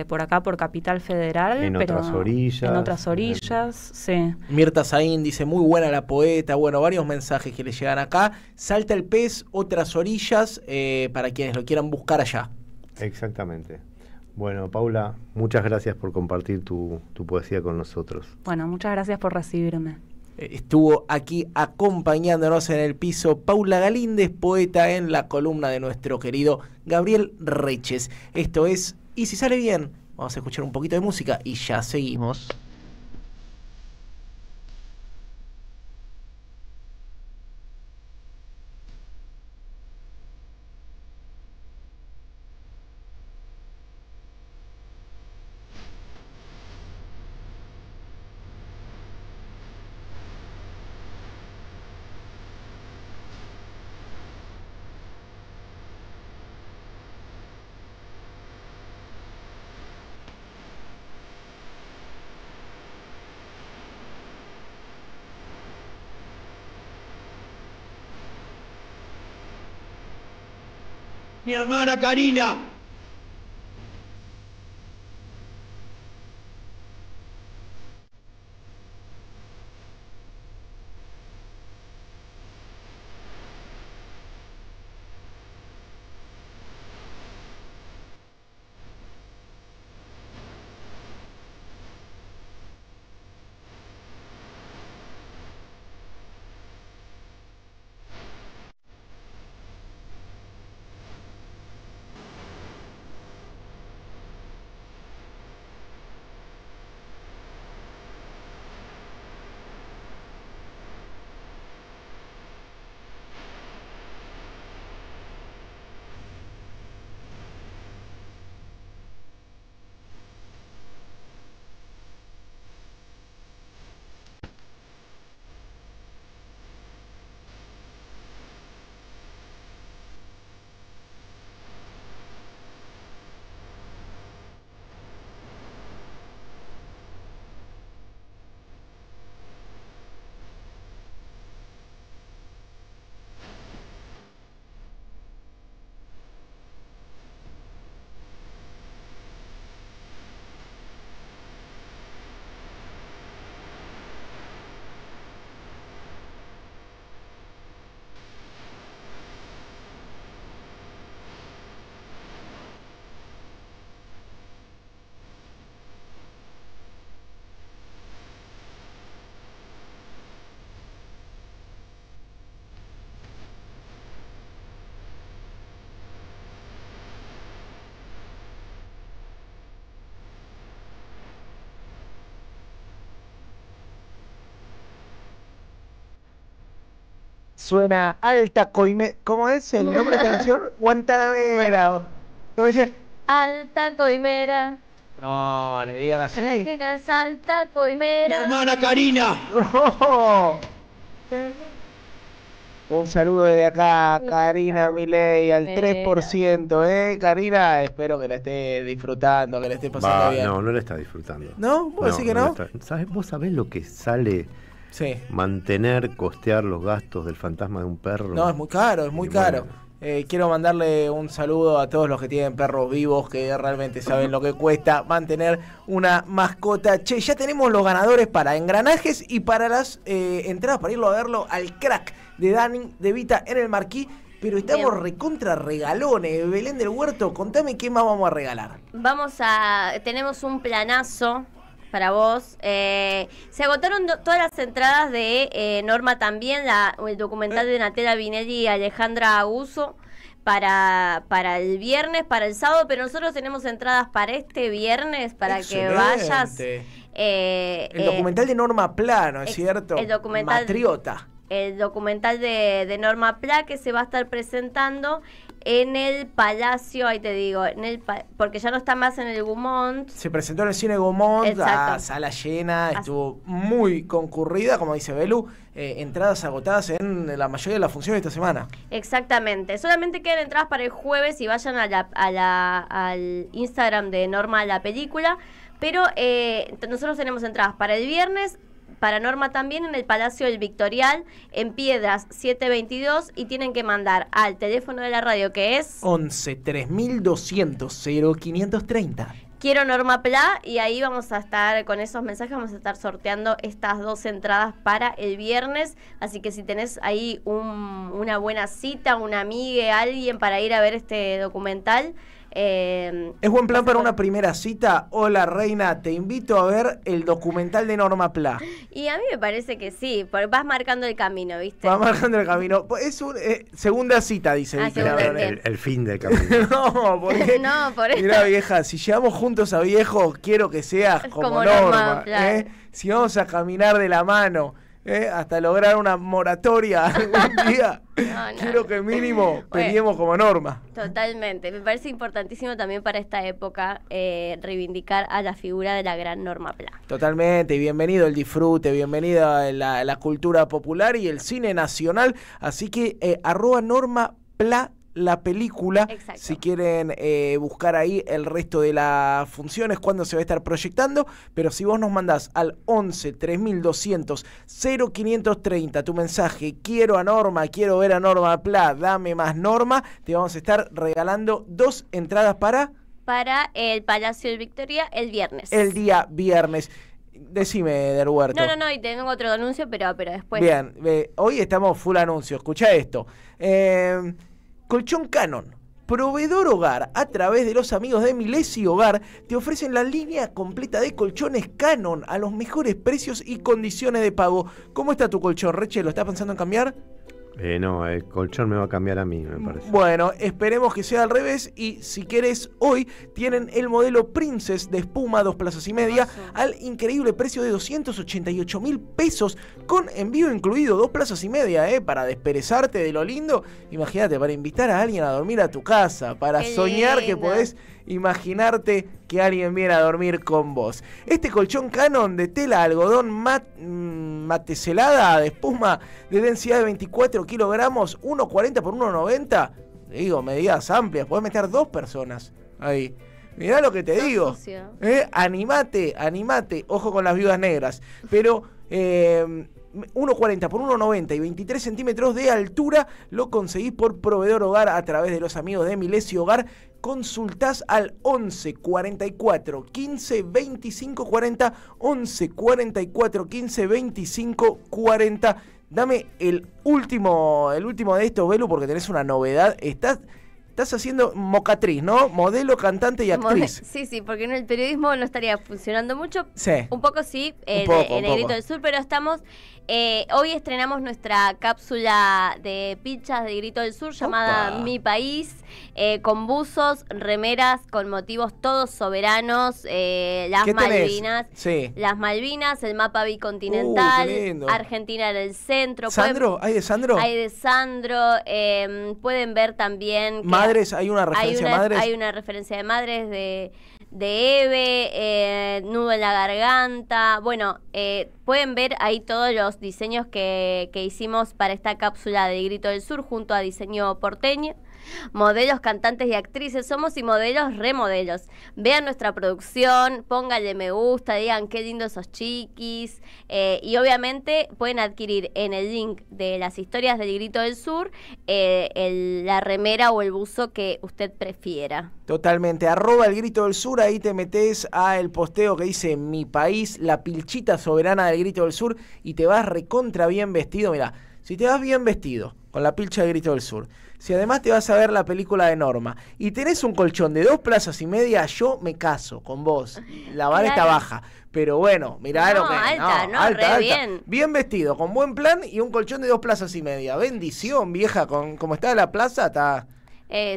por acá por Capital Federal. En otras orillas. Sí. Mirta Saín dice, muy buena la poeta. Bueno, varios mensajes que le llegan acá. Salta el Pez, otras orillas, para quienes lo quieran buscar allá. Exactamente. Bueno, Paula, muchas gracias por compartir tu poesía con nosotros. Bueno, muchas gracias por recibirme. Estuvo aquí acompañándonos en el piso Paula Galíndez, poeta en la columna de nuestro querido Gabriel Reches. Esto es Y si sale bien, vamos a escuchar un poquito de música y ya seguimos. Mi hermana Karina. Suena alta coime... ¿Cómo es el nombre de la canción? Guantanamera. ¿Cómo dice? Alta coimera. No, le digan así. Alta coimera. Hermana Karina. Un saludo desde acá, Karina Milei, al 3%, Karina, espero que la esté disfrutando, que la esté pasando bien. No, no la está disfrutando. ¿No? ¿Vos decís que no? ¿Vos sabés lo que sale mantener, costear los gastos del fantasma de un perro? No, es muy caro, es muy caro. Quiero mandarle un saludo a todos los que tienen perros vivos, que realmente saben lo que cuesta mantener una mascota. Che, ya tenemos los ganadores para engranajes y para las entradas para irlo a verlo al Crack de Dani De Vita en el Marquí. Pero estamos recontra regalones. Belén del Huerto, contame qué más vamos a regalar. Tenemos un planazo para vos. Se agotaron todas las entradas de Norma también, el documental de Natela Vinelli y Alejandra Aguso para el viernes, para el sábado, pero nosotros tenemos entradas para este viernes para que vayas. El documental de Norma Pla, ¿no es cierto? El documental Matriota. El documental de Norma Pla, que se va a estar presentando en el Palacio, ahí te digo, porque ya no está más en el Gaumont. Se presentó en el Cine Gaumont, a sala llena, estuvo muy concurrida, como dice Belu, entradas agotadas en la mayoría de las funciones de esta semana. Exactamente, solamente quedan entradas para el jueves y vayan al Instagram de Norma la película, pero nosotros tenemos entradas para el viernes, para Norma también en el Palacio del Victorial, en Piedras 722, y tienen que mandar al teléfono de la radio que es 11 3200 0530. Quiero Norma Pla, y ahí vamos a estar con esos mensajes, vamos a estar sorteando estas 2 entradas para el viernes, así que si tenés ahí una buena cita, una amiga, alguien para ir a ver este documental. ¿Es buen plan para una primera cita? Hola reina, te invito a ver el documental de Norma Pla. Y a mí me parece que sí, porque vas marcando el camino, ¿viste? Vas marcando el camino. Es segunda cita, dice Vicky. El fin del camino. No, porque no, por eso. Mira, vieja, si llegamos juntos a viejo, quiero que seas como Norma. Si vamos a caminar de la mano, hasta lograr una moratoria algún día, quiero que mínimo peleemos como Norma. Totalmente, me parece importantísimo también para esta época reivindicar a la figura de la gran Norma Pla. Totalmente, y bienvenido el disfrute, bienvenido a la cultura popular y el cine nacional, así que @Norma Pla la película. Exacto. Si quieren buscar ahí el resto de las funciones, cuándo se va a estar proyectando, pero si vos nos mandás al 11 3200 0530 tu mensaje, quiero a Norma, quiero ver a Norma Pla, dame más Norma, te vamos a estar regalando 2 entradas para el Palacio de Victoria el viernes. El día viernes. Decime, Del Huerto. No, y tengo otro anuncio, pero después. Bien, hoy estamos full anuncio, escuchá esto. Colchón Canon, proveedor hogar, a través de los amigos de Milesi Hogar, te ofrecen la línea completa de colchones Canon a los mejores precios y condiciones de pago. ¿Cómo está tu colchón, Reche? ¿Lo estás pensando en cambiar? No, el colchón me va a cambiar a mí, me parece. Bueno, esperemos que sea al revés, y si querés, hoy tienen el modelo Princess de espuma 2 plazas y media al increíble precio de 288.000 pesos, con envío incluido, 2 plazas y media, para desperezarte de lo lindo. Imagínate, para invitar a alguien a dormir a tu casa, para soñar que podés imaginarte que alguien viene a dormir con vos. Este colchón Canon de tela algodón mateselada de espuma de densidad de 24 kilogramos, 1,40 por 1,90. Digo, medidas amplias, podés meter 2 personas ahí. Mirá lo que te digo. Animate, ojo con las viudas negras. Pero 1,40 por 1,90 y 23 centímetros de altura lo conseguís por proveedor hogar a través de los amigos de Milesi Hogar. Consultás al 11 44 15 25 40, 11 44 15 25 40. Dame el último de estos, Belu, porque tenés una novedad. Estás haciendo mocatriz, ¿no? Modelo, cantante y actriz. Sí, porque en el periodismo no estaría funcionando mucho. Sí. Un poco sí, en el Grito del Sur, pero estamos... hoy estrenamos nuestra cápsula de pizzas de Grito del Sur llamada Mi País, con buzos, remeras con motivos todos soberanos, las Malvinas, las Malvinas, el mapa bicontinental, Argentina en el centro. ¿Sandro? ¿Hay de Sandro? Hay de Sandro, pueden ver también que Madres, ¿hay una referencia a Madres? Hay una referencia de Madres de Eve, Nudo en la Garganta. Bueno, pueden ver ahí todos los diseños que hicimos para esta cápsula de Grito del Sur junto a Diseño Porteño. Modelos, cantantes y actrices somos, y modelos, remodelos. Vean nuestra producción, pónganle me gusta, digan qué lindos esos chiquis, y obviamente pueden adquirir en el link de las historias del Grito del Sur la remera o el buzo que usted prefiera. Totalmente, @el Grito del Sur, ahí te metes a el posteo que dice Mi País, la pilchita soberana del Grito del Sur, y te vas recontra bien vestido. Mirá, si te vas bien vestido con la pilcha del Grito del Sur, si además te vas a ver la película de Norma y tenés un colchón de 2 plazas y media, yo me caso con vos. La vara está baja, pero bueno, mirá lo que alta. Bien vestido, con buen plan y un colchón de 2 plazas y media. Bendición, vieja, con como está la plaza, está.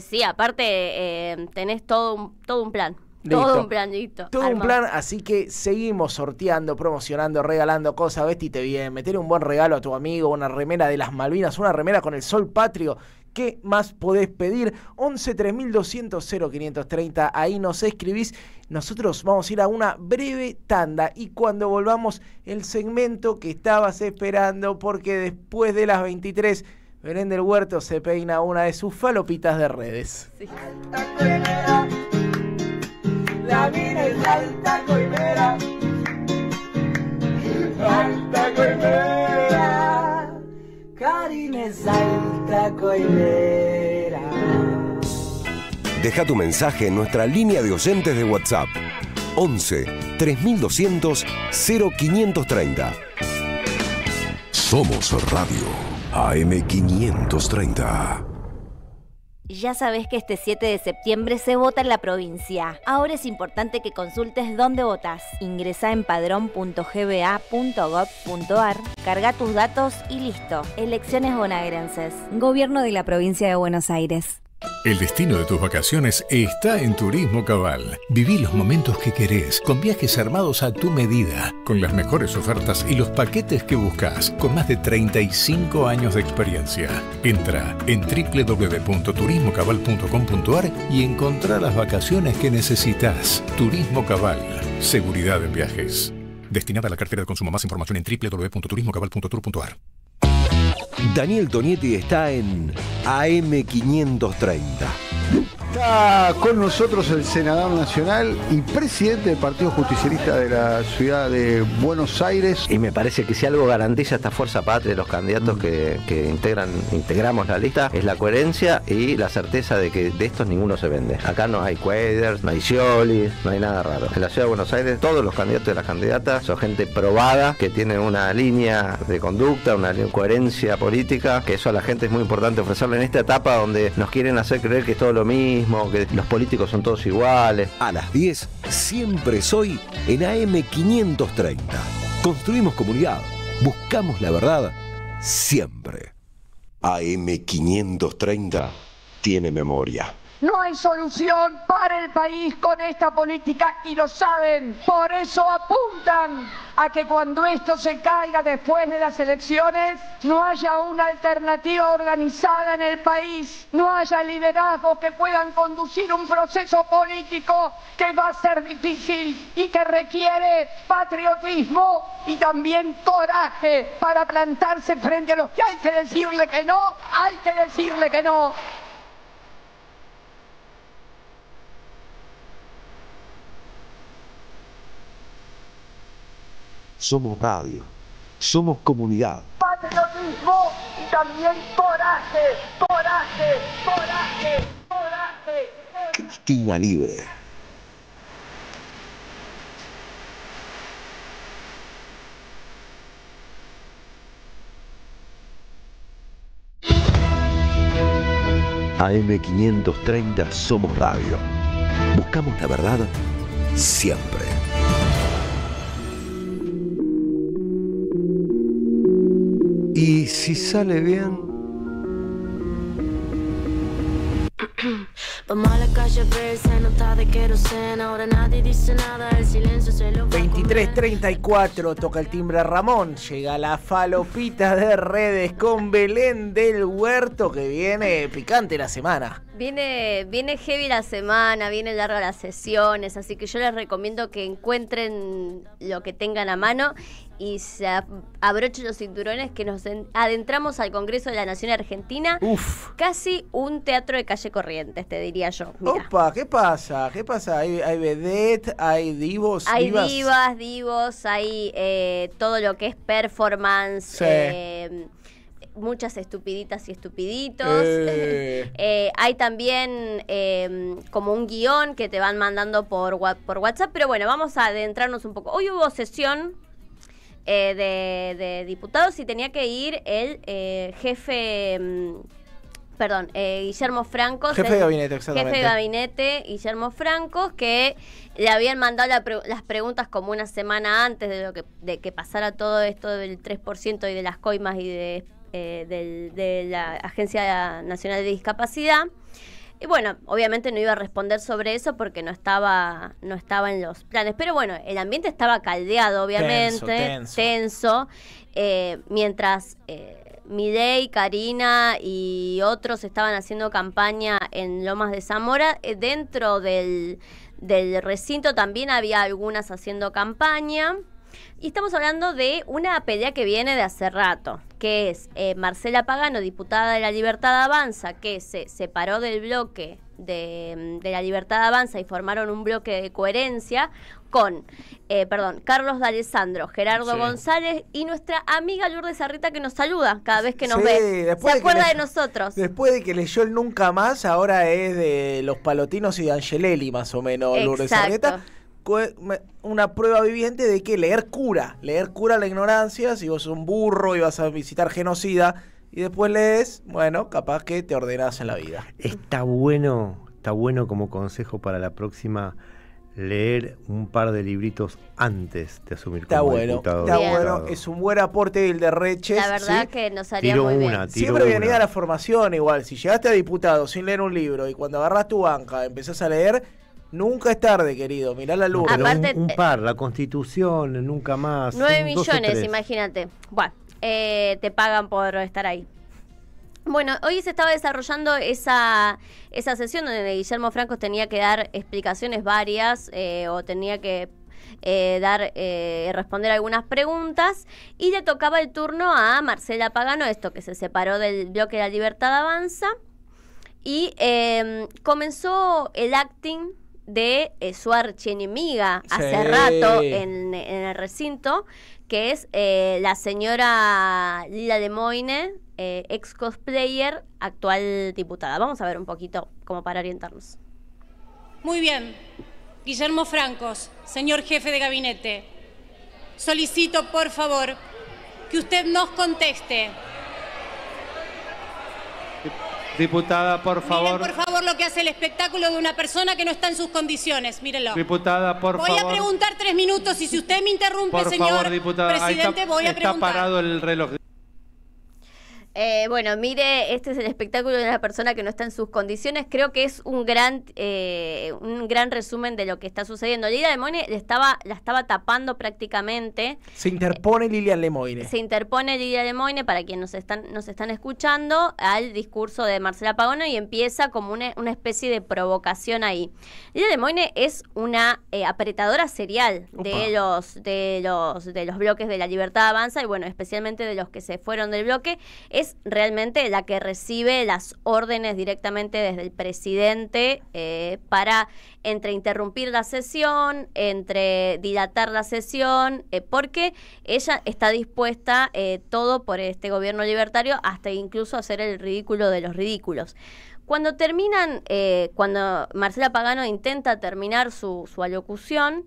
Sí, aparte tenés todo un plan. Listo. Todo un plan, listo. Todo un plan, así que seguimos sorteando, promocionando, regalando cosas. Vestite bien, meter un buen regalo a tu amigo, una remera de las Malvinas, una remera con el sol patrio. ¿Qué más podés pedir? 11 3200 0530, ahí nos escribís. Nosotros vamos a ir a una breve tanda y cuando volvamos, el segmento que estabas esperando, porque después de las 23, Belén del Huerto se peina una de sus falopitas de redes. Sí. La mina es alta coimera, alta coimera, Karina es alta coimera. Deja tu mensaje en nuestra línea de oyentes de WhatsApp 11 3200 0530. Somos Radio AM530. Ya sabes que este 7 de septiembre se vota en la provincia. Ahora es importante que consultes dónde votas. Ingresá en padrón.gba.gov.ar, carga tus datos y listo. Elecciones bonaerenses. Gobierno de la Provincia de Buenos Aires. El destino de tus vacaciones está en Turismo Cabal. Viví los momentos que querés, con viajes armados a tu medida, con las mejores ofertas y los paquetes que buscas, con más de 35 años de experiencia. Entra en www.turismocabal.com.ar y encontrá las vacaciones que necesitas. Turismo Cabal, seguridad en viajes. Destinada a la cartera de consumo. Más información en www.turismocabal.tour.ar. Daniel Tonietti está en AM530. Está con nosotros el senador nacional y presidente del Partido Justicialista de la ciudad de Buenos Aires. Y me parece que si algo garantiza esta fuerza patria de los candidatos que integramos la lista, es la coherencia y la certeza de que de estos ninguno se vende. Acá no hay Quaders, no hay Scioli, no hay nada raro. En la ciudad de Buenos Aires todos los candidatos y las candidatas son gente probada, que tienen una línea de conducta, una coherencia política, que eso a la gente es muy importante ofrecerle en esta etapa donde nos quieren hacer creer que es todo lo mismo, que los políticos son todos iguales. A las 10, siempre soy en AM530. Construimos comunidad, buscamos la verdad, siempre. AM530 tiene memoria. No hay solución para el país con esta política y lo saben. Por eso apuntan a que cuando esto se caiga después de las elecciones, no haya una alternativa organizada en el país, no haya liderazgos que puedan conducir un proceso político que va a ser difícil y que requiere patriotismo y también coraje para plantarse frente a los que hay que decirle que no, hay que decirle que no. Somos radio, somos comunidad. Patriotismo y también coraje, coraje, coraje, coraje. Cristina Libre. AM530 Somos Radio. Buscamos la verdad siempre. Y si sale bien... Vamos a la calle a ver, se nota de queroseno, ahora nadie dice nada, el silencio se lo va a comer. 23:34, toca el timbre Ramón, llega la falopita de redes con Belén del Huerto, que viene picante la semana. Viene heavy la semana, viene larga las sesiones, así que yo les recomiendo que encuentren lo que tengan a mano y se abrochen los cinturones, que nos adentramos al Congreso de la Nación Argentina. Uf. Casi un teatro de calle Corrientes, te diría yo. Mirá. Opa, ¿qué pasa? ¿Qué pasa? ¿Hay vedette, hay divos, hay divas? divos, hay todo lo que es performance, Sí. Muchas estupiditas y estupiditos. Hay también como un guión que te van mandando por WhatsApp, pero bueno, vamos a adentrarnos un poco. Hoy hubo sesión de diputados y tenía que ir el Guillermo Francos. Jefe de gabinete, exactamente. Jefe de gabinete, Guillermo Francos, que le habían mandado las preguntas como una semana antes de que pasara todo esto del 3% y de las coimas y de la Agencia Nacional de Discapacidad. Y bueno, obviamente no iba a responder sobre eso porque no estaba en los planes. Pero bueno, el ambiente estaba caldeado, obviamente, tenso. Mientras Milei, Karina y otros estaban haciendo campaña en Lomas de Zamora, dentro del recinto también había algunas haciendo campaña. Y estamos hablando de una pelea que viene de hace rato, que es Marcela Pagano, diputada de La Libertad Avanza, que se separó del bloque de La Libertad Avanza y formaron un bloque de coherencia con Carlos D'Alessandro, Gerardo González y nuestra amiga Lourdes Arrieta, que nos saluda cada vez que nos ve. Se acuerda de nosotros. Después de que leyó el Nunca Más, ahora es de los Palotinos y de Angelelli, más o menos. Exacto. Lourdes Arrieta. Una prueba viviente de que leer cura la ignorancia. Si vos sos un burro y vas a visitar genocida y después lees, bueno, capaz que te ordenás en la vida. Está bueno como consejo para la próxima leer un par de libritos antes de asumir como diputado. Está bueno, es un buen aporte el de Reches. La verdad que nos haría muy bien. Siempre bienvenida a la formación igual. Si llegaste a diputado sin leer un libro y cuando agarrás tu banca empezás a leer, nunca es tarde, querido. Mirá la luz. Aparte, un par, la Constitución, Nunca Más. 9 millones, imagínate. Bueno, te pagan por estar ahí. Bueno, hoy se estaba desarrollando esa sesión donde Guillermo Francos tenía que dar explicaciones varias o tenía que responder algunas preguntas, y le tocaba el turno a Marcela Pagano, que se separó del bloque de La Libertad Avanza, y comenzó el acting de su archienemiga hace rato en el recinto, que es la señora Lila Lemoine, ex cosplayer, actual diputada. Vamos a ver un poquito como para orientarnos. Muy bien. Guillermo Francos, señor jefe de gabinete, solicito por favor que usted nos conteste. Diputada, por favor. Miren, por favor, lo que hace el espectáculo de una persona que no está en sus condiciones. Mírenlo. Diputada, por favor. Voy a preguntar 3 minutos y si usted me interrumpe, por señor favor, diputada, presidente, voy a preguntar. Está parado el reloj. Bueno, mire, este es el espectáculo de una persona que no está en sus condiciones. Creo que es un gran resumen de lo que está sucediendo. Lila Lemoine la estaba tapando prácticamente. Se interpone Lilian Lemoine. Se interpone Lila Lemoine, para quienes nos están escuchando, al discurso de Marcela Pagano, y empieza como una especie de provocación ahí. Lila Lemoine es una apretadora serial de los bloques de La Libertad Avanza, y bueno, especialmente de los que se fueron del bloque. Es realmente la que recibe las órdenes directamente desde el presidente para entre interrumpir la sesión, entre dilatar la sesión, porque ella está dispuesta todo por este gobierno libertario, hasta incluso hacer el ridículo de los ridículos. Cuando cuando Marcela Pagano intenta terminar su alocución,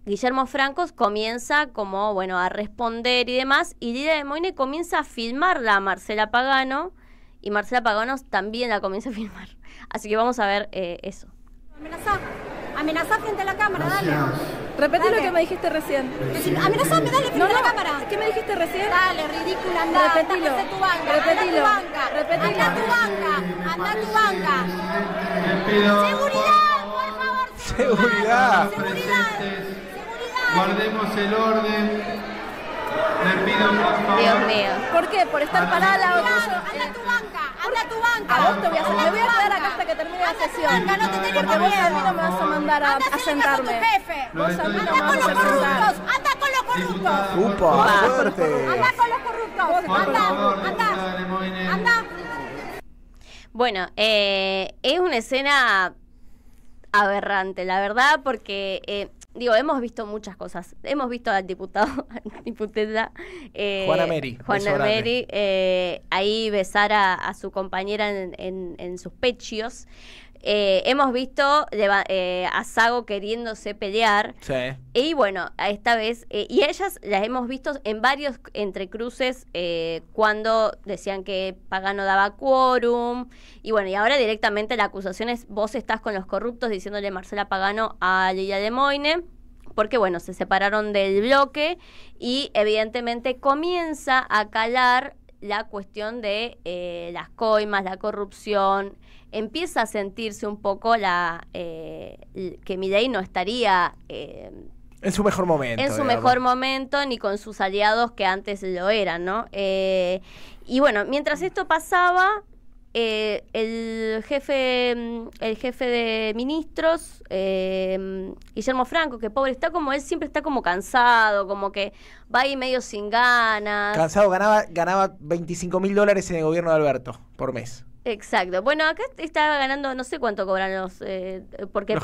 Guillermo Francos comienza a responder y demás, y Lila Lemoine comienza a filmarla a Marcela Pagano, y Marcela Pagano también la comienza a filmar. Así que vamos a ver eso. Amenazá frente a la cámara, dale. Repetí lo que me dijiste recién. Amenazame, dale frente a la cámara. ¿Qué me dijiste recién? Dale, ridícula, anda. Repetilo. Anda a tu banca. Repetilo. Anda a tu banca. Anda a tu banca. Seguridad, por favor. Seguridad. Seguridad. Guardemos el orden. Le pido por favor. Dios mío. ¿Por qué? ¿Por estar parada la otra? Anda a tu banca. Anda a tu tu banca. A vos te voy a hacer. Me voy a quedar acá hasta que termine la sesión. Banca, no te tenemos Porque vos a mí miedo. no me vas a mandar a sentarme. Tu jefe. Vos a mí no me Anda vas con a los hacer sentar. corruptos. Anda con los corruptos. ¡Upa! ¡Fuerte! Anda con los corruptos. Anda. Bueno, es una escena aberrante, la verdad, porque, hemos visto muchas cosas. Hemos visto al diputado, diputada Juana Meri. Juana Meri, ahí besar a su compañera en sus pechos. Hemos visto a Sago queriéndose pelear. Sí. Y bueno, esta vez, y ellas las hemos visto en varios entrecruces cuando decían que Pagano daba quórum. Y bueno, y ahora directamente la acusación es: vos estás con los corruptos, diciéndole Marcela Pagano a Lilia Lemoine. Porque bueno, se separaron del bloque y evidentemente comienza a calar la cuestión de las coimas, la corrupción. Empieza a sentirse un poco que Milei no estaría en su mejor momento. En su mejor momento, ni con sus aliados que antes lo eran, ¿no? Y bueno, mientras esto pasaba, el jefe de ministros, Guillermo Franco, que pobre, está como él, siempre está como cansado, como que va ahí medio sin ganas. Cansado, ganaba $25.000 en el gobierno de Alberto por mes. Exacto. Bueno, acá estaba ganando, no sé cuánto cobran porque ¿Los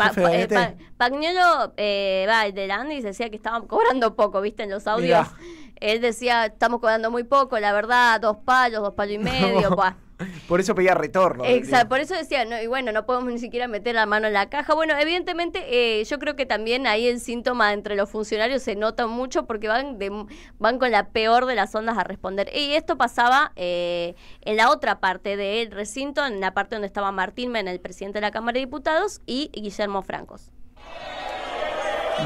Pagnuolo, el de Landis, decía que estaban cobrando poco, ¿viste? En los audios. Mirá. Él decía, estamos cobrando muy poco, la verdad, 2 palos y medio, no. Por eso pedía retorno. Exacto, por eso decía, no, y bueno, no podemos ni siquiera meter la mano en la caja. Bueno, evidentemente, yo creo que también ahí el síntoma entre los funcionarios se nota mucho porque van con la peor de las ondas a responder. Y esto pasaba en la otra parte del recinto, en la parte donde estaba Martín Menem, el presidente de la Cámara de Diputados, y Guillermo Francos.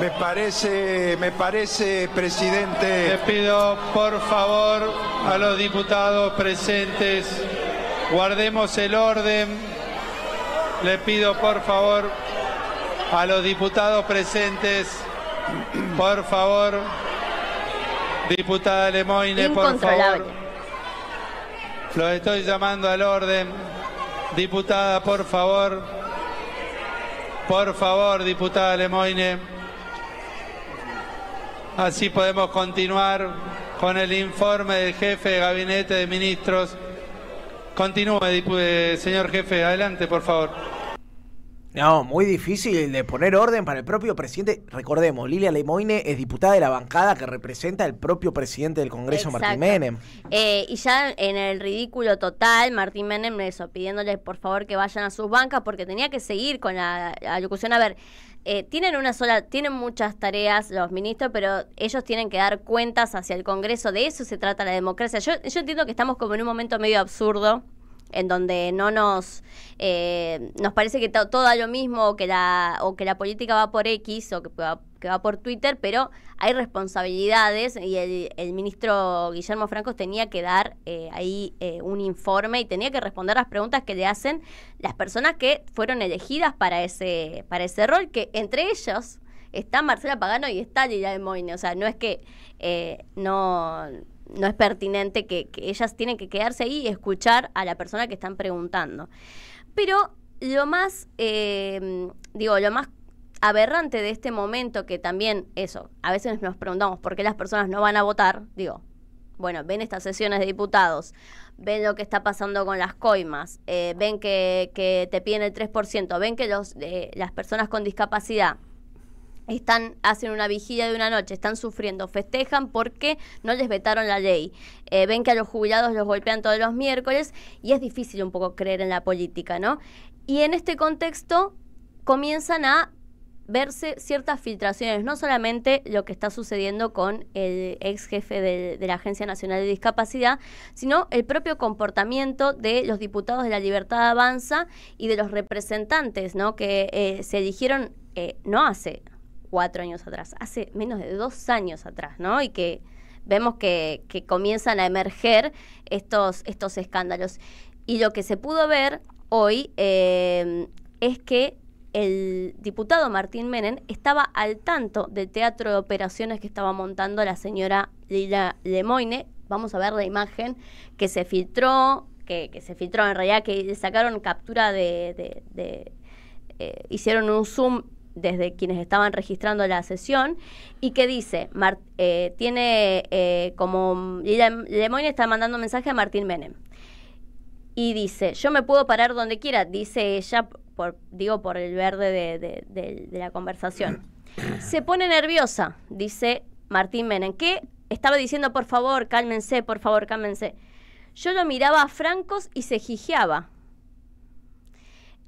Me parece, presidente. Le pido, por favor, a los diputados presentes, guardemos el orden. Le pido, por favor, a los diputados presentes, por favor, diputada Lemoine, por favor. Los estoy llamando al orden. Diputada, por favor. Por favor, diputada Lemoine. Así podemos continuar con el informe del jefe de gabinete de ministros. Continúe, señor jefe, adelante, por favor. No, muy difícil de poner orden para el propio presidente. Recordemos, Lilia Lemoine es diputada de la bancada que representa al propio presidente del Congreso, exacto, Martín Menem. Y ya en el ridículo total, Martín Menem pidiéndoles por favor que vayan a sus bancas porque tenía que seguir con la locución. A ver, tienen muchas tareas los ministros, pero ellos tienen que dar cuentas hacia el Congreso. De eso se trata la democracia. Yo entiendo que estamos como en un momento medio absurdo, en donde no nos parece que todo da lo mismo, o que la política va por X o que va por Twitter, pero hay responsabilidades y el ministro Guillermo Francos tenía que dar ahí un informe y tenía que responder las preguntas que le hacen las personas que fueron elegidas para ese rol, que entre ellos está Marcela Pagano y está Lilia Lemoine. O sea, no es que no es pertinente que ellas tienen que quedarse ahí y escuchar a la persona que están preguntando. Pero lo más, lo más aberrante de este momento, que también eso, a veces nos preguntamos por qué las personas no van a votar, bueno, ven estas sesiones de diputados, ven lo que está pasando con las coimas, ven que te piden el 3%, ven que las personas con discapacidad hacen una vigilia de una noche, están sufriendo, festejan porque no les vetaron la ley, ven que a los jubilados los golpean todos los miércoles y es difícil un poco creer en la política, ¿no? Y en este contexto comienzan a verse ciertas filtraciones, no solamente lo que está sucediendo con el ex jefe de la Agencia Nacional de Discapacidad, sino el propio comportamiento de los diputados de La Libertad Avanza y de los representantes, ¿no? Que se eligieron no hace 4 años atrás, hace menos de 2 años atrás, ¿no? Y que vemos que comienzan a emerger estos escándalos. Y lo que se pudo ver hoy es que el diputado Martín Menem estaba al tanto del teatro de operaciones que estaba montando la señora Lilia Lemoine. Vamos a ver la imagen que se filtró, que se filtró, en realidad que sacaron captura hicieron un zoom desde quienes estaban registrando la sesión, y que dice, como Lilia Lemoyne está mandando un mensaje a Martín Menem, y dice, yo me puedo parar donde quiera, dice ella, por el verde de la conversación. Se pone nerviosa, dice Martín Menem, que estaba diciendo, por favor, cálmense, por favor, cálmense. Yo lo miraba a Francos y se jijeaba.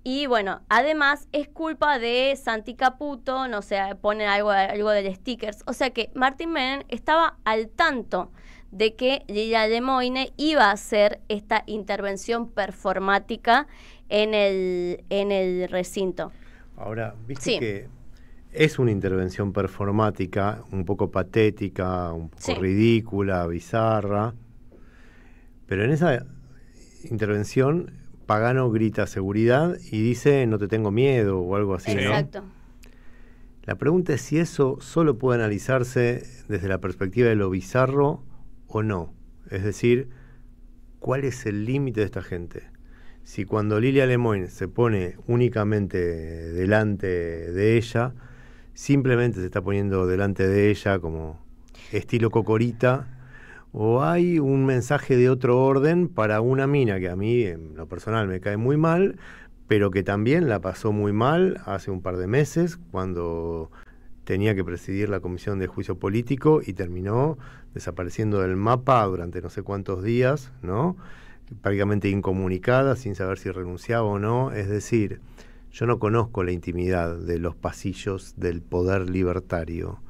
Y bueno, además es culpa de Santi Caputo, no sé, pone algo del stickers. O sea que Martín Menem estaba al tanto de que Lilia Lemoyne iba a hacer esta intervención performática en el recinto. Ahora, viste Sí. que es una intervención performática, un poco patética, un poco ridícula, bizarra, pero en esa intervención Pagano grita seguridad y dice no te tengo miedo o algo así, ¿no? Exacto. La pregunta es si eso solo puede analizarse desde la perspectiva de lo bizarro o no. Es decir, ¿cuál es el límite de esta gente? Si cuando Lilia Lemoyne se pone únicamente delante de ella, simplemente se está poniendo delante de ella como estilo Cocorita, o hay un mensaje de otro orden para una mina que a mí, en lo personal, me cae muy mal, pero que también la pasó muy mal hace un par de meses, cuando tenía que presidir la Comisión de Juicio Político y terminó desapareciendo del mapa durante no sé cuántos días, ¿no? Prácticamente incomunicada, sin saber si renunciaba o no. Es decir, yo no conozco la intimidad de los pasillos del poder libertario,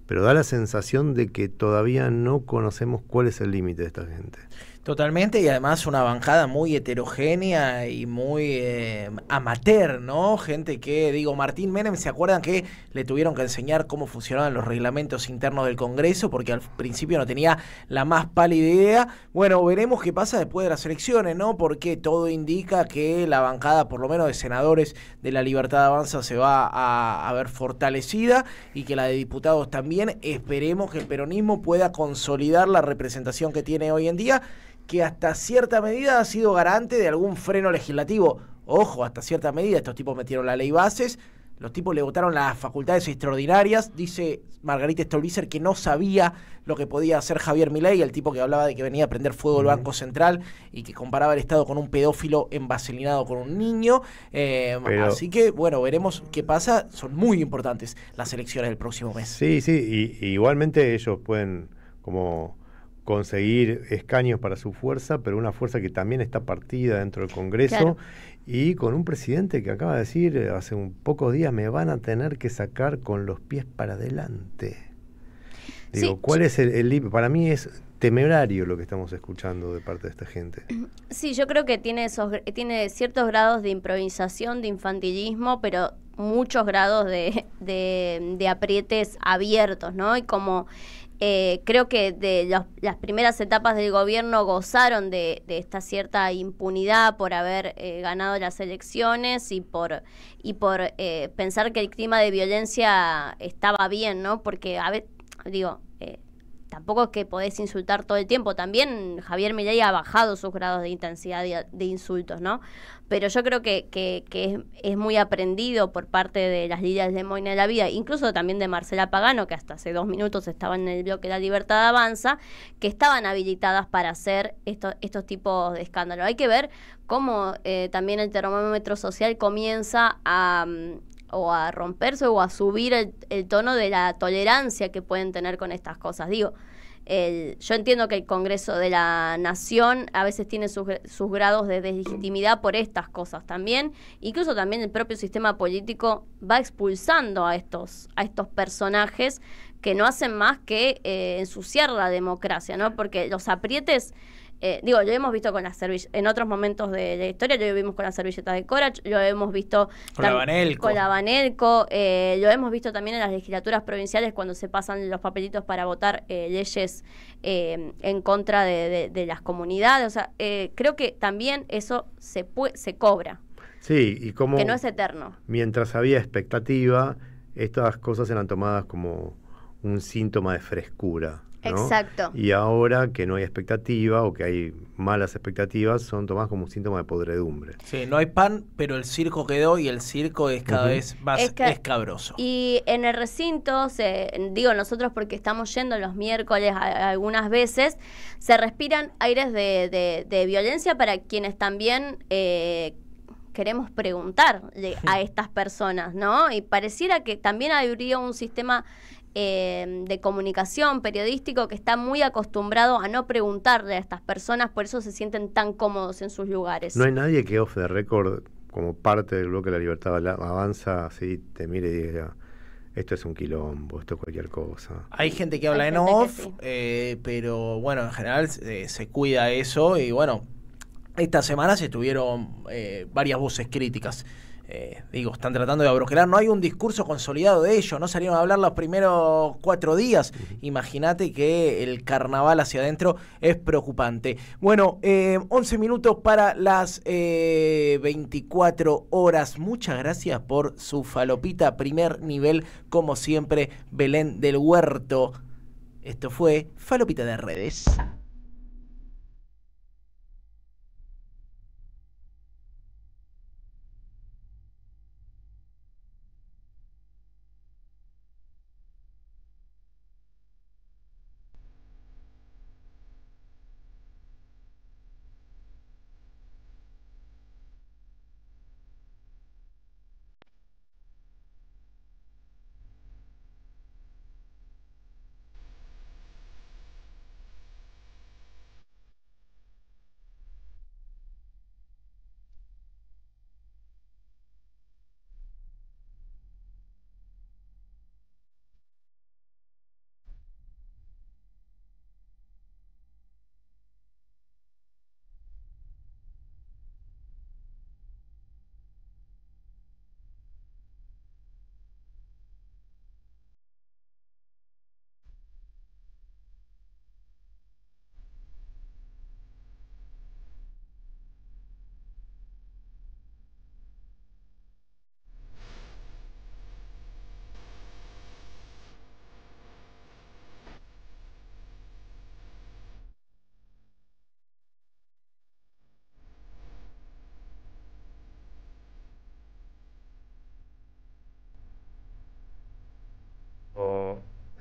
pero da la sensación de que todavía no conocemos cuál es el límite de esta gente. Totalmente, y además una bancada muy heterogénea y muy amateur, ¿no? Gente que, Martín Menem, ¿se acuerdan que le tuvieron que enseñar cómo funcionaban los reglamentos internos del Congreso? Porque al principio no tenía la más pálida idea. Bueno, veremos qué pasa después de las elecciones, ¿no? Porque todo indica que la bancada, por lo menos de senadores de la Libertad Avanza, se va a ver fortalecida, y que la de diputados también. Esperemos que el peronismo pueda consolidar la representación que tiene hoy en día, que hasta cierta medida ha sido garante de algún freno legislativo. Ojo, hasta cierta medida, estos tipos metieron la ley bases, los tipos le votaron las facultades extraordinarias. Dice Margarita Stolbizer que no sabía lo que podía hacer Javier Milei, el tipo que hablaba de que venía a prender fuego el Banco Central y que comparaba el Estado con un pedófilo envaselinado con un niño. Así que, bueno, veremos qué pasa. Son muy importantes las elecciones del próximo mes. Sí, y igualmente ellos pueden como conseguir escaños para su fuerza, pero una fuerza que también está partida dentro del Congreso, claro, y con un presidente que acaba de decir hace un pocos días, me van a tener que sacar con los pies para adelante. ¿Cuál es el límite? Para mí es temerario lo que estamos escuchando de parte de esta gente. Sí, yo creo que tiene ciertos grados de improvisación, de infantilismo, pero muchos grados de aprietes abiertos, ¿no? Y como creo que de las primeras etapas del gobierno gozaron de esta cierta impunidad por haber ganado las elecciones y por pensar que el clima de violencia estaba bien, ¿no? Porque, tampoco es que podés insultar todo el tiempo. También Javier Milei ha bajado sus grados de intensidad de insultos, ¿no? Pero yo creo que es muy aprendido por parte de las Lilia Lemoyne de la vida, incluso también de Marcela Pagano, que hasta hace 2 minutos estaba en el bloque de La Libertad Avanza, que estaban habilitadas para hacer estos tipos de escándalos. Hay que ver cómo también el termómetro social comienza a romperse o a subir el tono de la tolerancia que pueden tener con estas cosas. Yo entiendo que el Congreso de la Nación a veces tiene sus grados de deslegitimidad por estas cosas también. Incluso también el propio sistema político va expulsando a estos personajes que no hacen más que ensuciar la democracia, ¿no? Porque los aprietes... lo hemos visto con las servilletas, en otros momentos de la historia, lo vimos con las servilletas de Corach, lo hemos visto con la Banelco, lo hemos visto también en las legislaturas provinciales cuando se pasan los papelitos para votar leyes en contra de las comunidades. O sea, creo que también eso se cobra. Sí, y como que no es eterno. Mientras había expectativa, estas cosas eran tomadas como un síntoma de frescura. ¿no? Exacto. Y ahora que no hay expectativa o que hay malas expectativas, son tomadas como un síntoma de podredumbre. Sí, no hay pan, pero el circo quedó y el circo es cada vez más escabroso. Y en el recinto, digo nosotros porque estamos yendo los miércoles algunas veces, se respiran aires de violencia para quienes también queremos preguntarle a estas personas, ¿no? Y pareciera que también habría un sistema de comunicación periodístico que está muy acostumbrado a no preguntarle a estas personas, por eso se sienten tan cómodos en sus lugares. No hay nadie que off the record, como parte del bloque de la Libertad Avanza, así te mire y diga, esto es un quilombo, esto es cualquier cosa. Hay gente que habla en off, pero bueno, en general se cuida eso y bueno, esta semana se tuvieron varias voces críticas. Están tratando de abroquelar, no hay un discurso consolidado de ello, no salieron a hablar los primeros 4 días. Imagínate que el carnaval hacia adentro es preocupante. Bueno, 11 minutos para las 24 horas. Muchas gracias por su falopita primer nivel, como siempre, Belén del Huerto. Esto fue Falopita de Redes.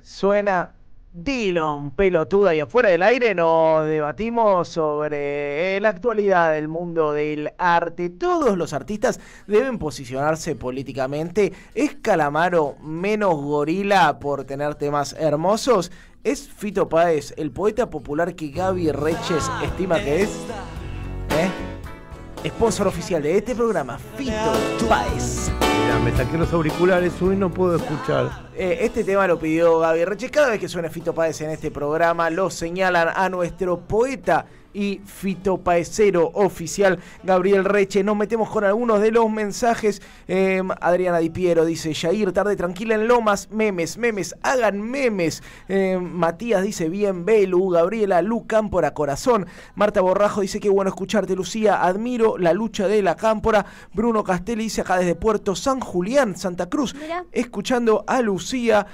Suena Dillon, pelotuda, y afuera del aire nos debatimos sobre la actualidad del mundo del arte. Todos los artistas deben posicionarse políticamente. ¿Es Calamaro menos gorila por tener temas hermosos? ¿Es Fito Páez el poeta popular que Gaby Reches estima que es? Sponsor oficial de este programa, Fito Páez. Mira, me saqué los auriculares, hoy no puedo escuchar. Este tema lo pidió Gaby Reches. Cada vez que suena Fito Páez en este programa, lo señalan a nuestro poeta y fitopaecero oficial Gabriel Reche. Nos metemos con algunos de los mensajes. Adriana Di Piero dice: Jair, tarde tranquila en Lomas, memes, hagan memes. Matías dice: bien, Belu. Gabriela Lu Cámpora, corazón. Marta Borrajo dice: qué bueno escucharte, Lucía, admiro la lucha de la Cámpora. Bruno Castelli dice: acá desde Puerto San Julián, Santa Cruz, mira, escuchando a Lucía.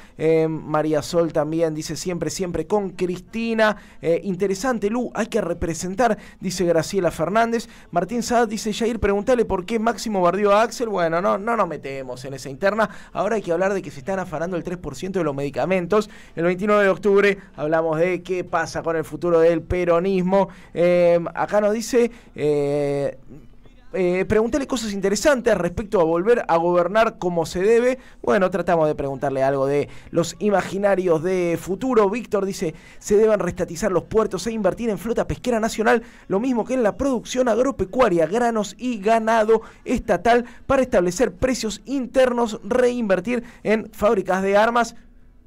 María Sol también dice: siempre con Cristina. Interesante, Lu, hay que representar, dice Graciela Fernández. Martín Saad dice: Jair, preguntale por qué Máximo bardeó a Axel. Bueno, no nos metemos en esa interna. Ahora hay que hablar de que se están afanando el 3% de los medicamentos. El 29 de octubre hablamos de qué pasa con el futuro del peronismo. Acá nos dice: preguntarle cosas interesantes respecto a volver a gobernar como se debe. Bueno, tratamos de preguntarle algo de los imaginarios de futuro. Víctor dice: se deben reestatizar los puertos e invertir en flota pesquera nacional, lo mismo que en la producción agropecuaria, granos y ganado estatal, para establecer precios internos, reinvertir en fábricas de armas.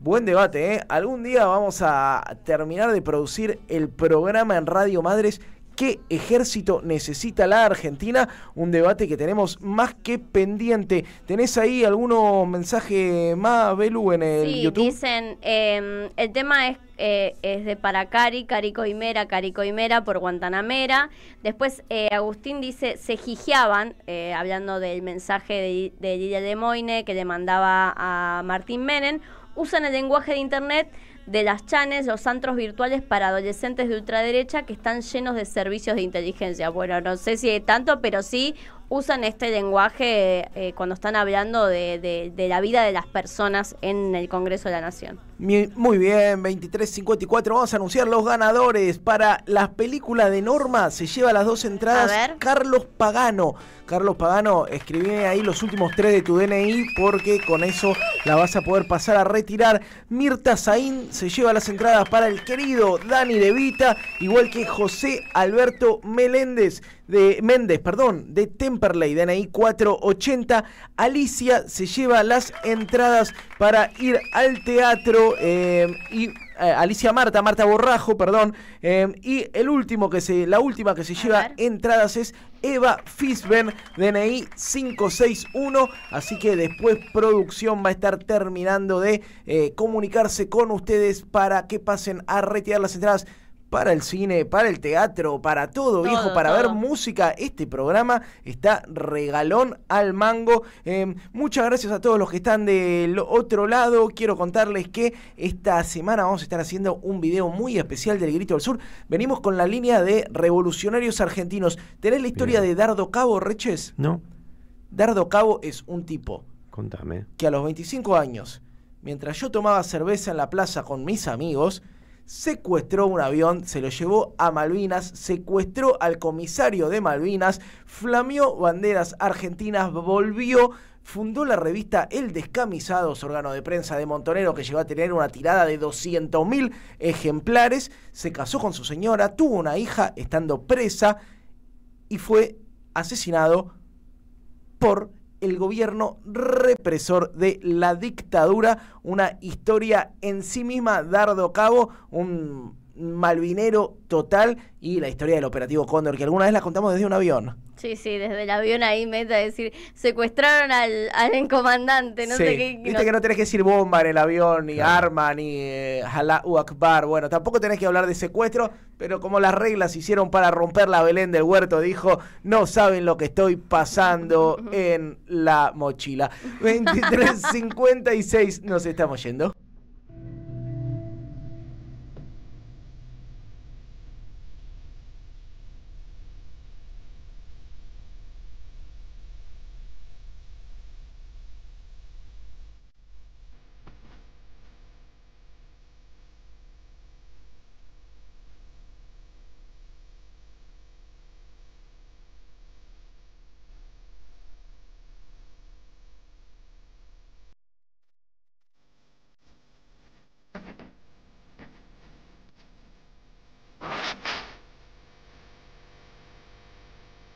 Buen debate, ¿eh? Algún día vamos a terminar de producir el programa en Radio Madres. ¿Qué ejército necesita la Argentina? Un debate que tenemos más que pendiente. ¿Tenés ahí algunos mensajes más, Belu, en el YouTube? Sí, dicen, el tema es de para Cari Coimera por Guantanamera. Después Agustín dice: se jijeaban, hablando del mensaje de Lidia Lemoine que le mandaba a Martín Menem. Usan el lenguaje de internet de las channels, los antros virtuales para adolescentes de ultraderecha que están llenos de servicios de inteligencia. Bueno, no sé si tanto, pero sí usan este lenguaje cuando están hablando de la vida de las personas en el Congreso de la Nación. Muy bien, 23:54. Vamos a anunciar los ganadores para la película de Norma. Se lleva las 2 entradas Carlos Pagano. Carlos Pagano, escribime ahí los últimos 3 de tu DNI porque con eso la vas a poder pasar a retirar. Mirta Saín se lleva las entradas para el querido Dani De Vita, igual que José Alberto Méndez, de Temperley, DNI 480. Alicia se lleva las entradas para ir al teatro Alicia Marta Borrajo, y la última que se lleva entradas es Eva Fisben, DNI 561, así que después producción va a estar terminando de comunicarse con ustedes para que pasen a retirar las entradas para el cine, para el teatro, para todo, viejo, para ver música. Este programa está regalón al mango. Muchas gracias a todos los que están del otro lado. Quiero contarles que esta semana vamos a estar haciendo un video muy especial del Grito del Sur. Venimos con la línea de revolucionarios argentinos. ¿Tenés la historia de Dardo Cabo, Reches? No. Dardo Cabo es un tipo. Contame. Que a los 25 años, mientras yo tomaba cerveza en la plaza con mis amigos, secuestró un avión, se lo llevó a Malvinas, secuestró al comisario de Malvinas, flameó banderas argentinas, volvió, fundó la revista El Descamisado, su órgano de prensa de Montonero que llegó a tener una tirada de 200.000 ejemplares, se casó con su señora, tuvo una hija estando presa y fue asesinado por el gobierno represor de la dictadura. Una historia en sí misma, Dardo Cabo, un malvinero total, y la historia del operativo Cóndor, que alguna vez la contamos desde un avión. Sí, desde el avión ahí meta a decir, secuestraron al comandante, no sé qué. Viste que no tenés que decir bomba en el avión, ni arma, ni Allahu Akbar. Bueno, tampoco tenés que hablar de secuestro, pero como las reglas se hicieron para romper la Belén del Huerto, dijo, no saben lo que estoy pasando en la mochila. 23:56, nos estamos yendo.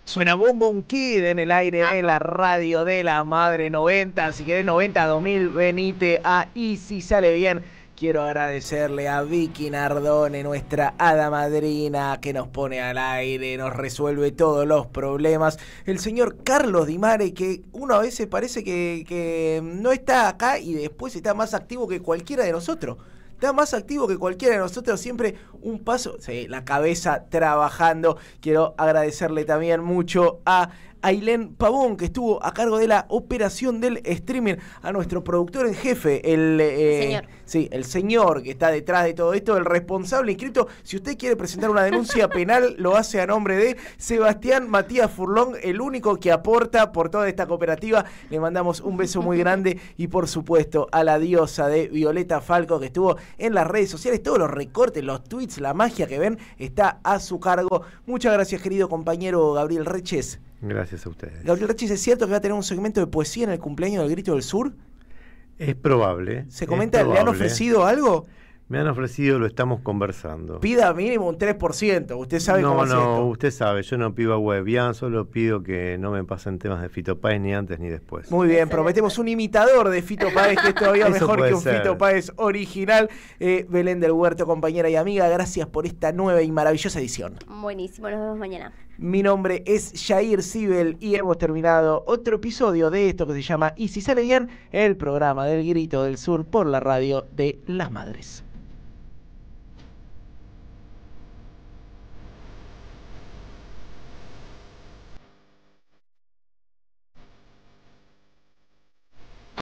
Suena Boom Boom Kid en el aire de la radio de la Madre 90. Si querés 90 2000, venite a Y Si Sale Bien. Quiero agradecerle a Vicky Nardone, nuestra hada madrina, que nos pone al aire, nos resuelve todos los problemas. El señor Carlos Di Mare, que uno a veces parece que no está acá y después está más activo que cualquiera de nosotros. Está más activo que cualquiera de nosotros, siempre un paso, la cabeza trabajando. Quiero agradecerle también mucho a Ailén Pavón, que estuvo a cargo de la operación del streaming, a nuestro productor en jefe, el señor que está detrás de todo esto, el responsable inscrito. Si usted quiere presentar una denuncia penal, lo hace a nombre de Sebastián Matías Furlón, el único que aporta por toda esta cooperativa. Le mandamos un beso muy grande y por supuesto a la diosa de Violeta Falco, que estuvo en las redes sociales. Todos los recortes, los tweets, la magia que ven está a su cargo. Muchas gracias, querido compañero Gabriel Reches. Gracias a ustedes. Gabriel Reches, ¿es cierto que va a tener un segmento de poesía en el cumpleaños del Grito del Sur? Es probable. ¿Se comenta? ¿Le han ofrecido algo? Me han ofrecido, lo estamos conversando. Pida mínimo un 3%, usted sabe cómo es esto. No, usted sabe, yo no pido a Webian, solo pido que no me pasen temas de Fito Páez ni antes ni después. Muy bien, prometemos un imitador de Fito Páez, que es todavía mejor que un Fito Páez original. Belén del Huerto, compañera y amiga, gracias por esta nueva y maravillosa edición. Buenísimo, nos vemos mañana. Mi nombre es Jair Sibel y hemos terminado otro episodio de esto que se llama Y Si Sale Bien, el programa del Grito del Sur por la radio de las Madres.